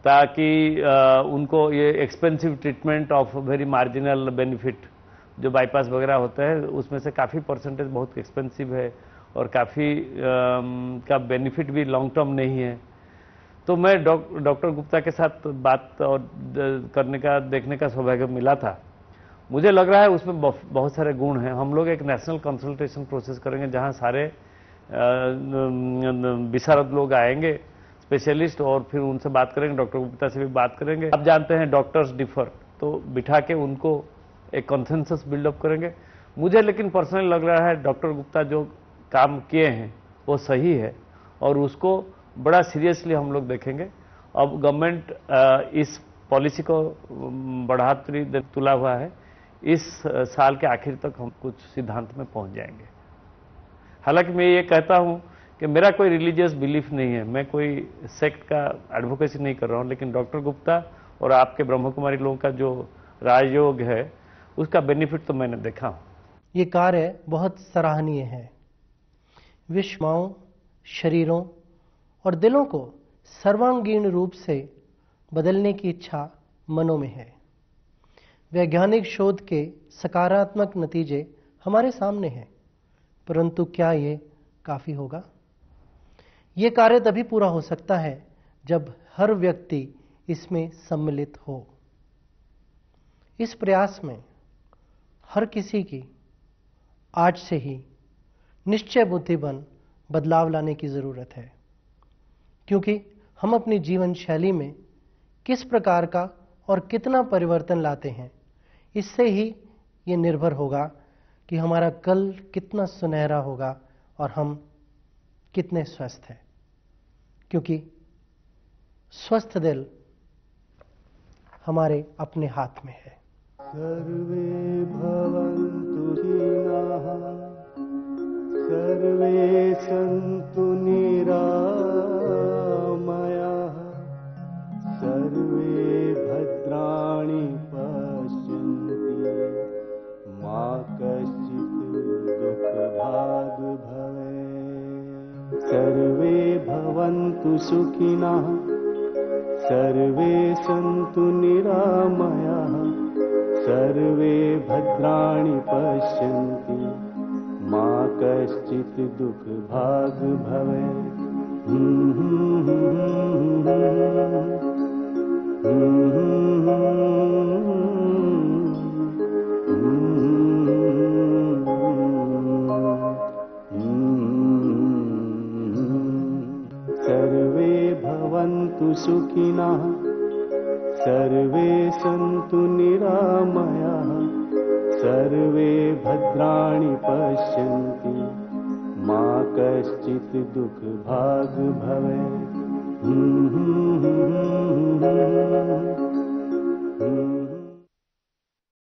S24: ताकि उनको ये expensive treatment of very marginal benefit जो बाईपास वगैरह होता है उसमें से काफ़ी परसेंटेज बहुत एक्सपेंसिव है और काफ़ी का बेनिफिट भी लॉन्ग टर्म नहीं है। तो मैं डॉक्टर गुप्ता के साथ बात और करने का देखने का सौभाग्य मिला था। मुझे लग रहा है उसमें बहुत सारे गुण हैं। हम लोग एक नेशनल कंसल्टेशन प्रोसेस करेंगे जहां सारे विशारद लोग आएंगे, स्पेशलिस्ट, और फिर उनसे बात करेंगे, डॉक्टर गुप्ता से भी बात करेंगे। आप जानते हैं डॉक्टर्स डिफर, तो बिठा के उनको एक कंसेंसस बिल्डअप करेंगे। मुझे लेकिन पर्सनली लग रहा है डॉक्टर गुप्ता जो काम किए हैं वो सही है और उसको बड़ा सीरियसली हम लोग देखेंगे। अब गवर्नमेंट इस पॉलिसी को बढ़ातरी तुला हुआ है, इस साल के आखिर तक हम कुछ सिद्धांत में पहुंच जाएंगे। हालांकि मैं ये कहता हूं कि मेरा कोई रिलीजियस बिलीफ नहीं है, मैं कोई सेक्ट का एडवोकेसी नहीं कर रहा हूं, लेकिन डॉक्टर गुप्ता और आपके ब्रह्म कुमारी लोगों का जो राजयोग है उसका बेनिफिट तो मैंने देखा हूं।
S2: ये कार्य बहुत सराहनीय है। विश्वाओं, शरीरों और दिलों को सर्वांगीण रूप से बदलने की इच्छा मनों में है। वैज्ञानिक शोध के सकारात्मक नतीजे हमारे सामने हैं, परंतु क्या ये काफी होगा? ये कार्य तभी पूरा हो सकता है जब हर व्यक्ति इसमें सम्मिलित हो। इस प्रयास में हर किसी की आज से ही निश्चय बुद्धिबन बदलाव लाने की जरूरत है, क्योंकि हम अपनी जीवन शैली में किस प्रकार का और कितना परिवर्तन लाते हैं, इससे ही ये निर्भर होगा कि हमारा कल कितना सुनहरा होगा और हम कितने स्वस्थ हैं, क्योंकि स्वस्थ दिल हमारे अपने हाथ में है।
S3: सर्वे भवन्तु हीनाः, सर्वे सन्तु निरामयाः, सर्वे भद्राणि पश्यन्ति, मा कश्चित् दुःखभाग् भवेत्। सर्वे भवन्तु सुखिनः, सर्वे सन्तु निरामयाः, सर्वे भद्राणि पश्यन्ति, मा कश्चित् दुःखभाग् भवेत्। सर्वे भवन्तु सुखिनः, सर्वे सन्तु निरामयाः, सर्वे भद्राणि पश्यन्ति, मा कश्चित् दुःखभाग् भवेत्।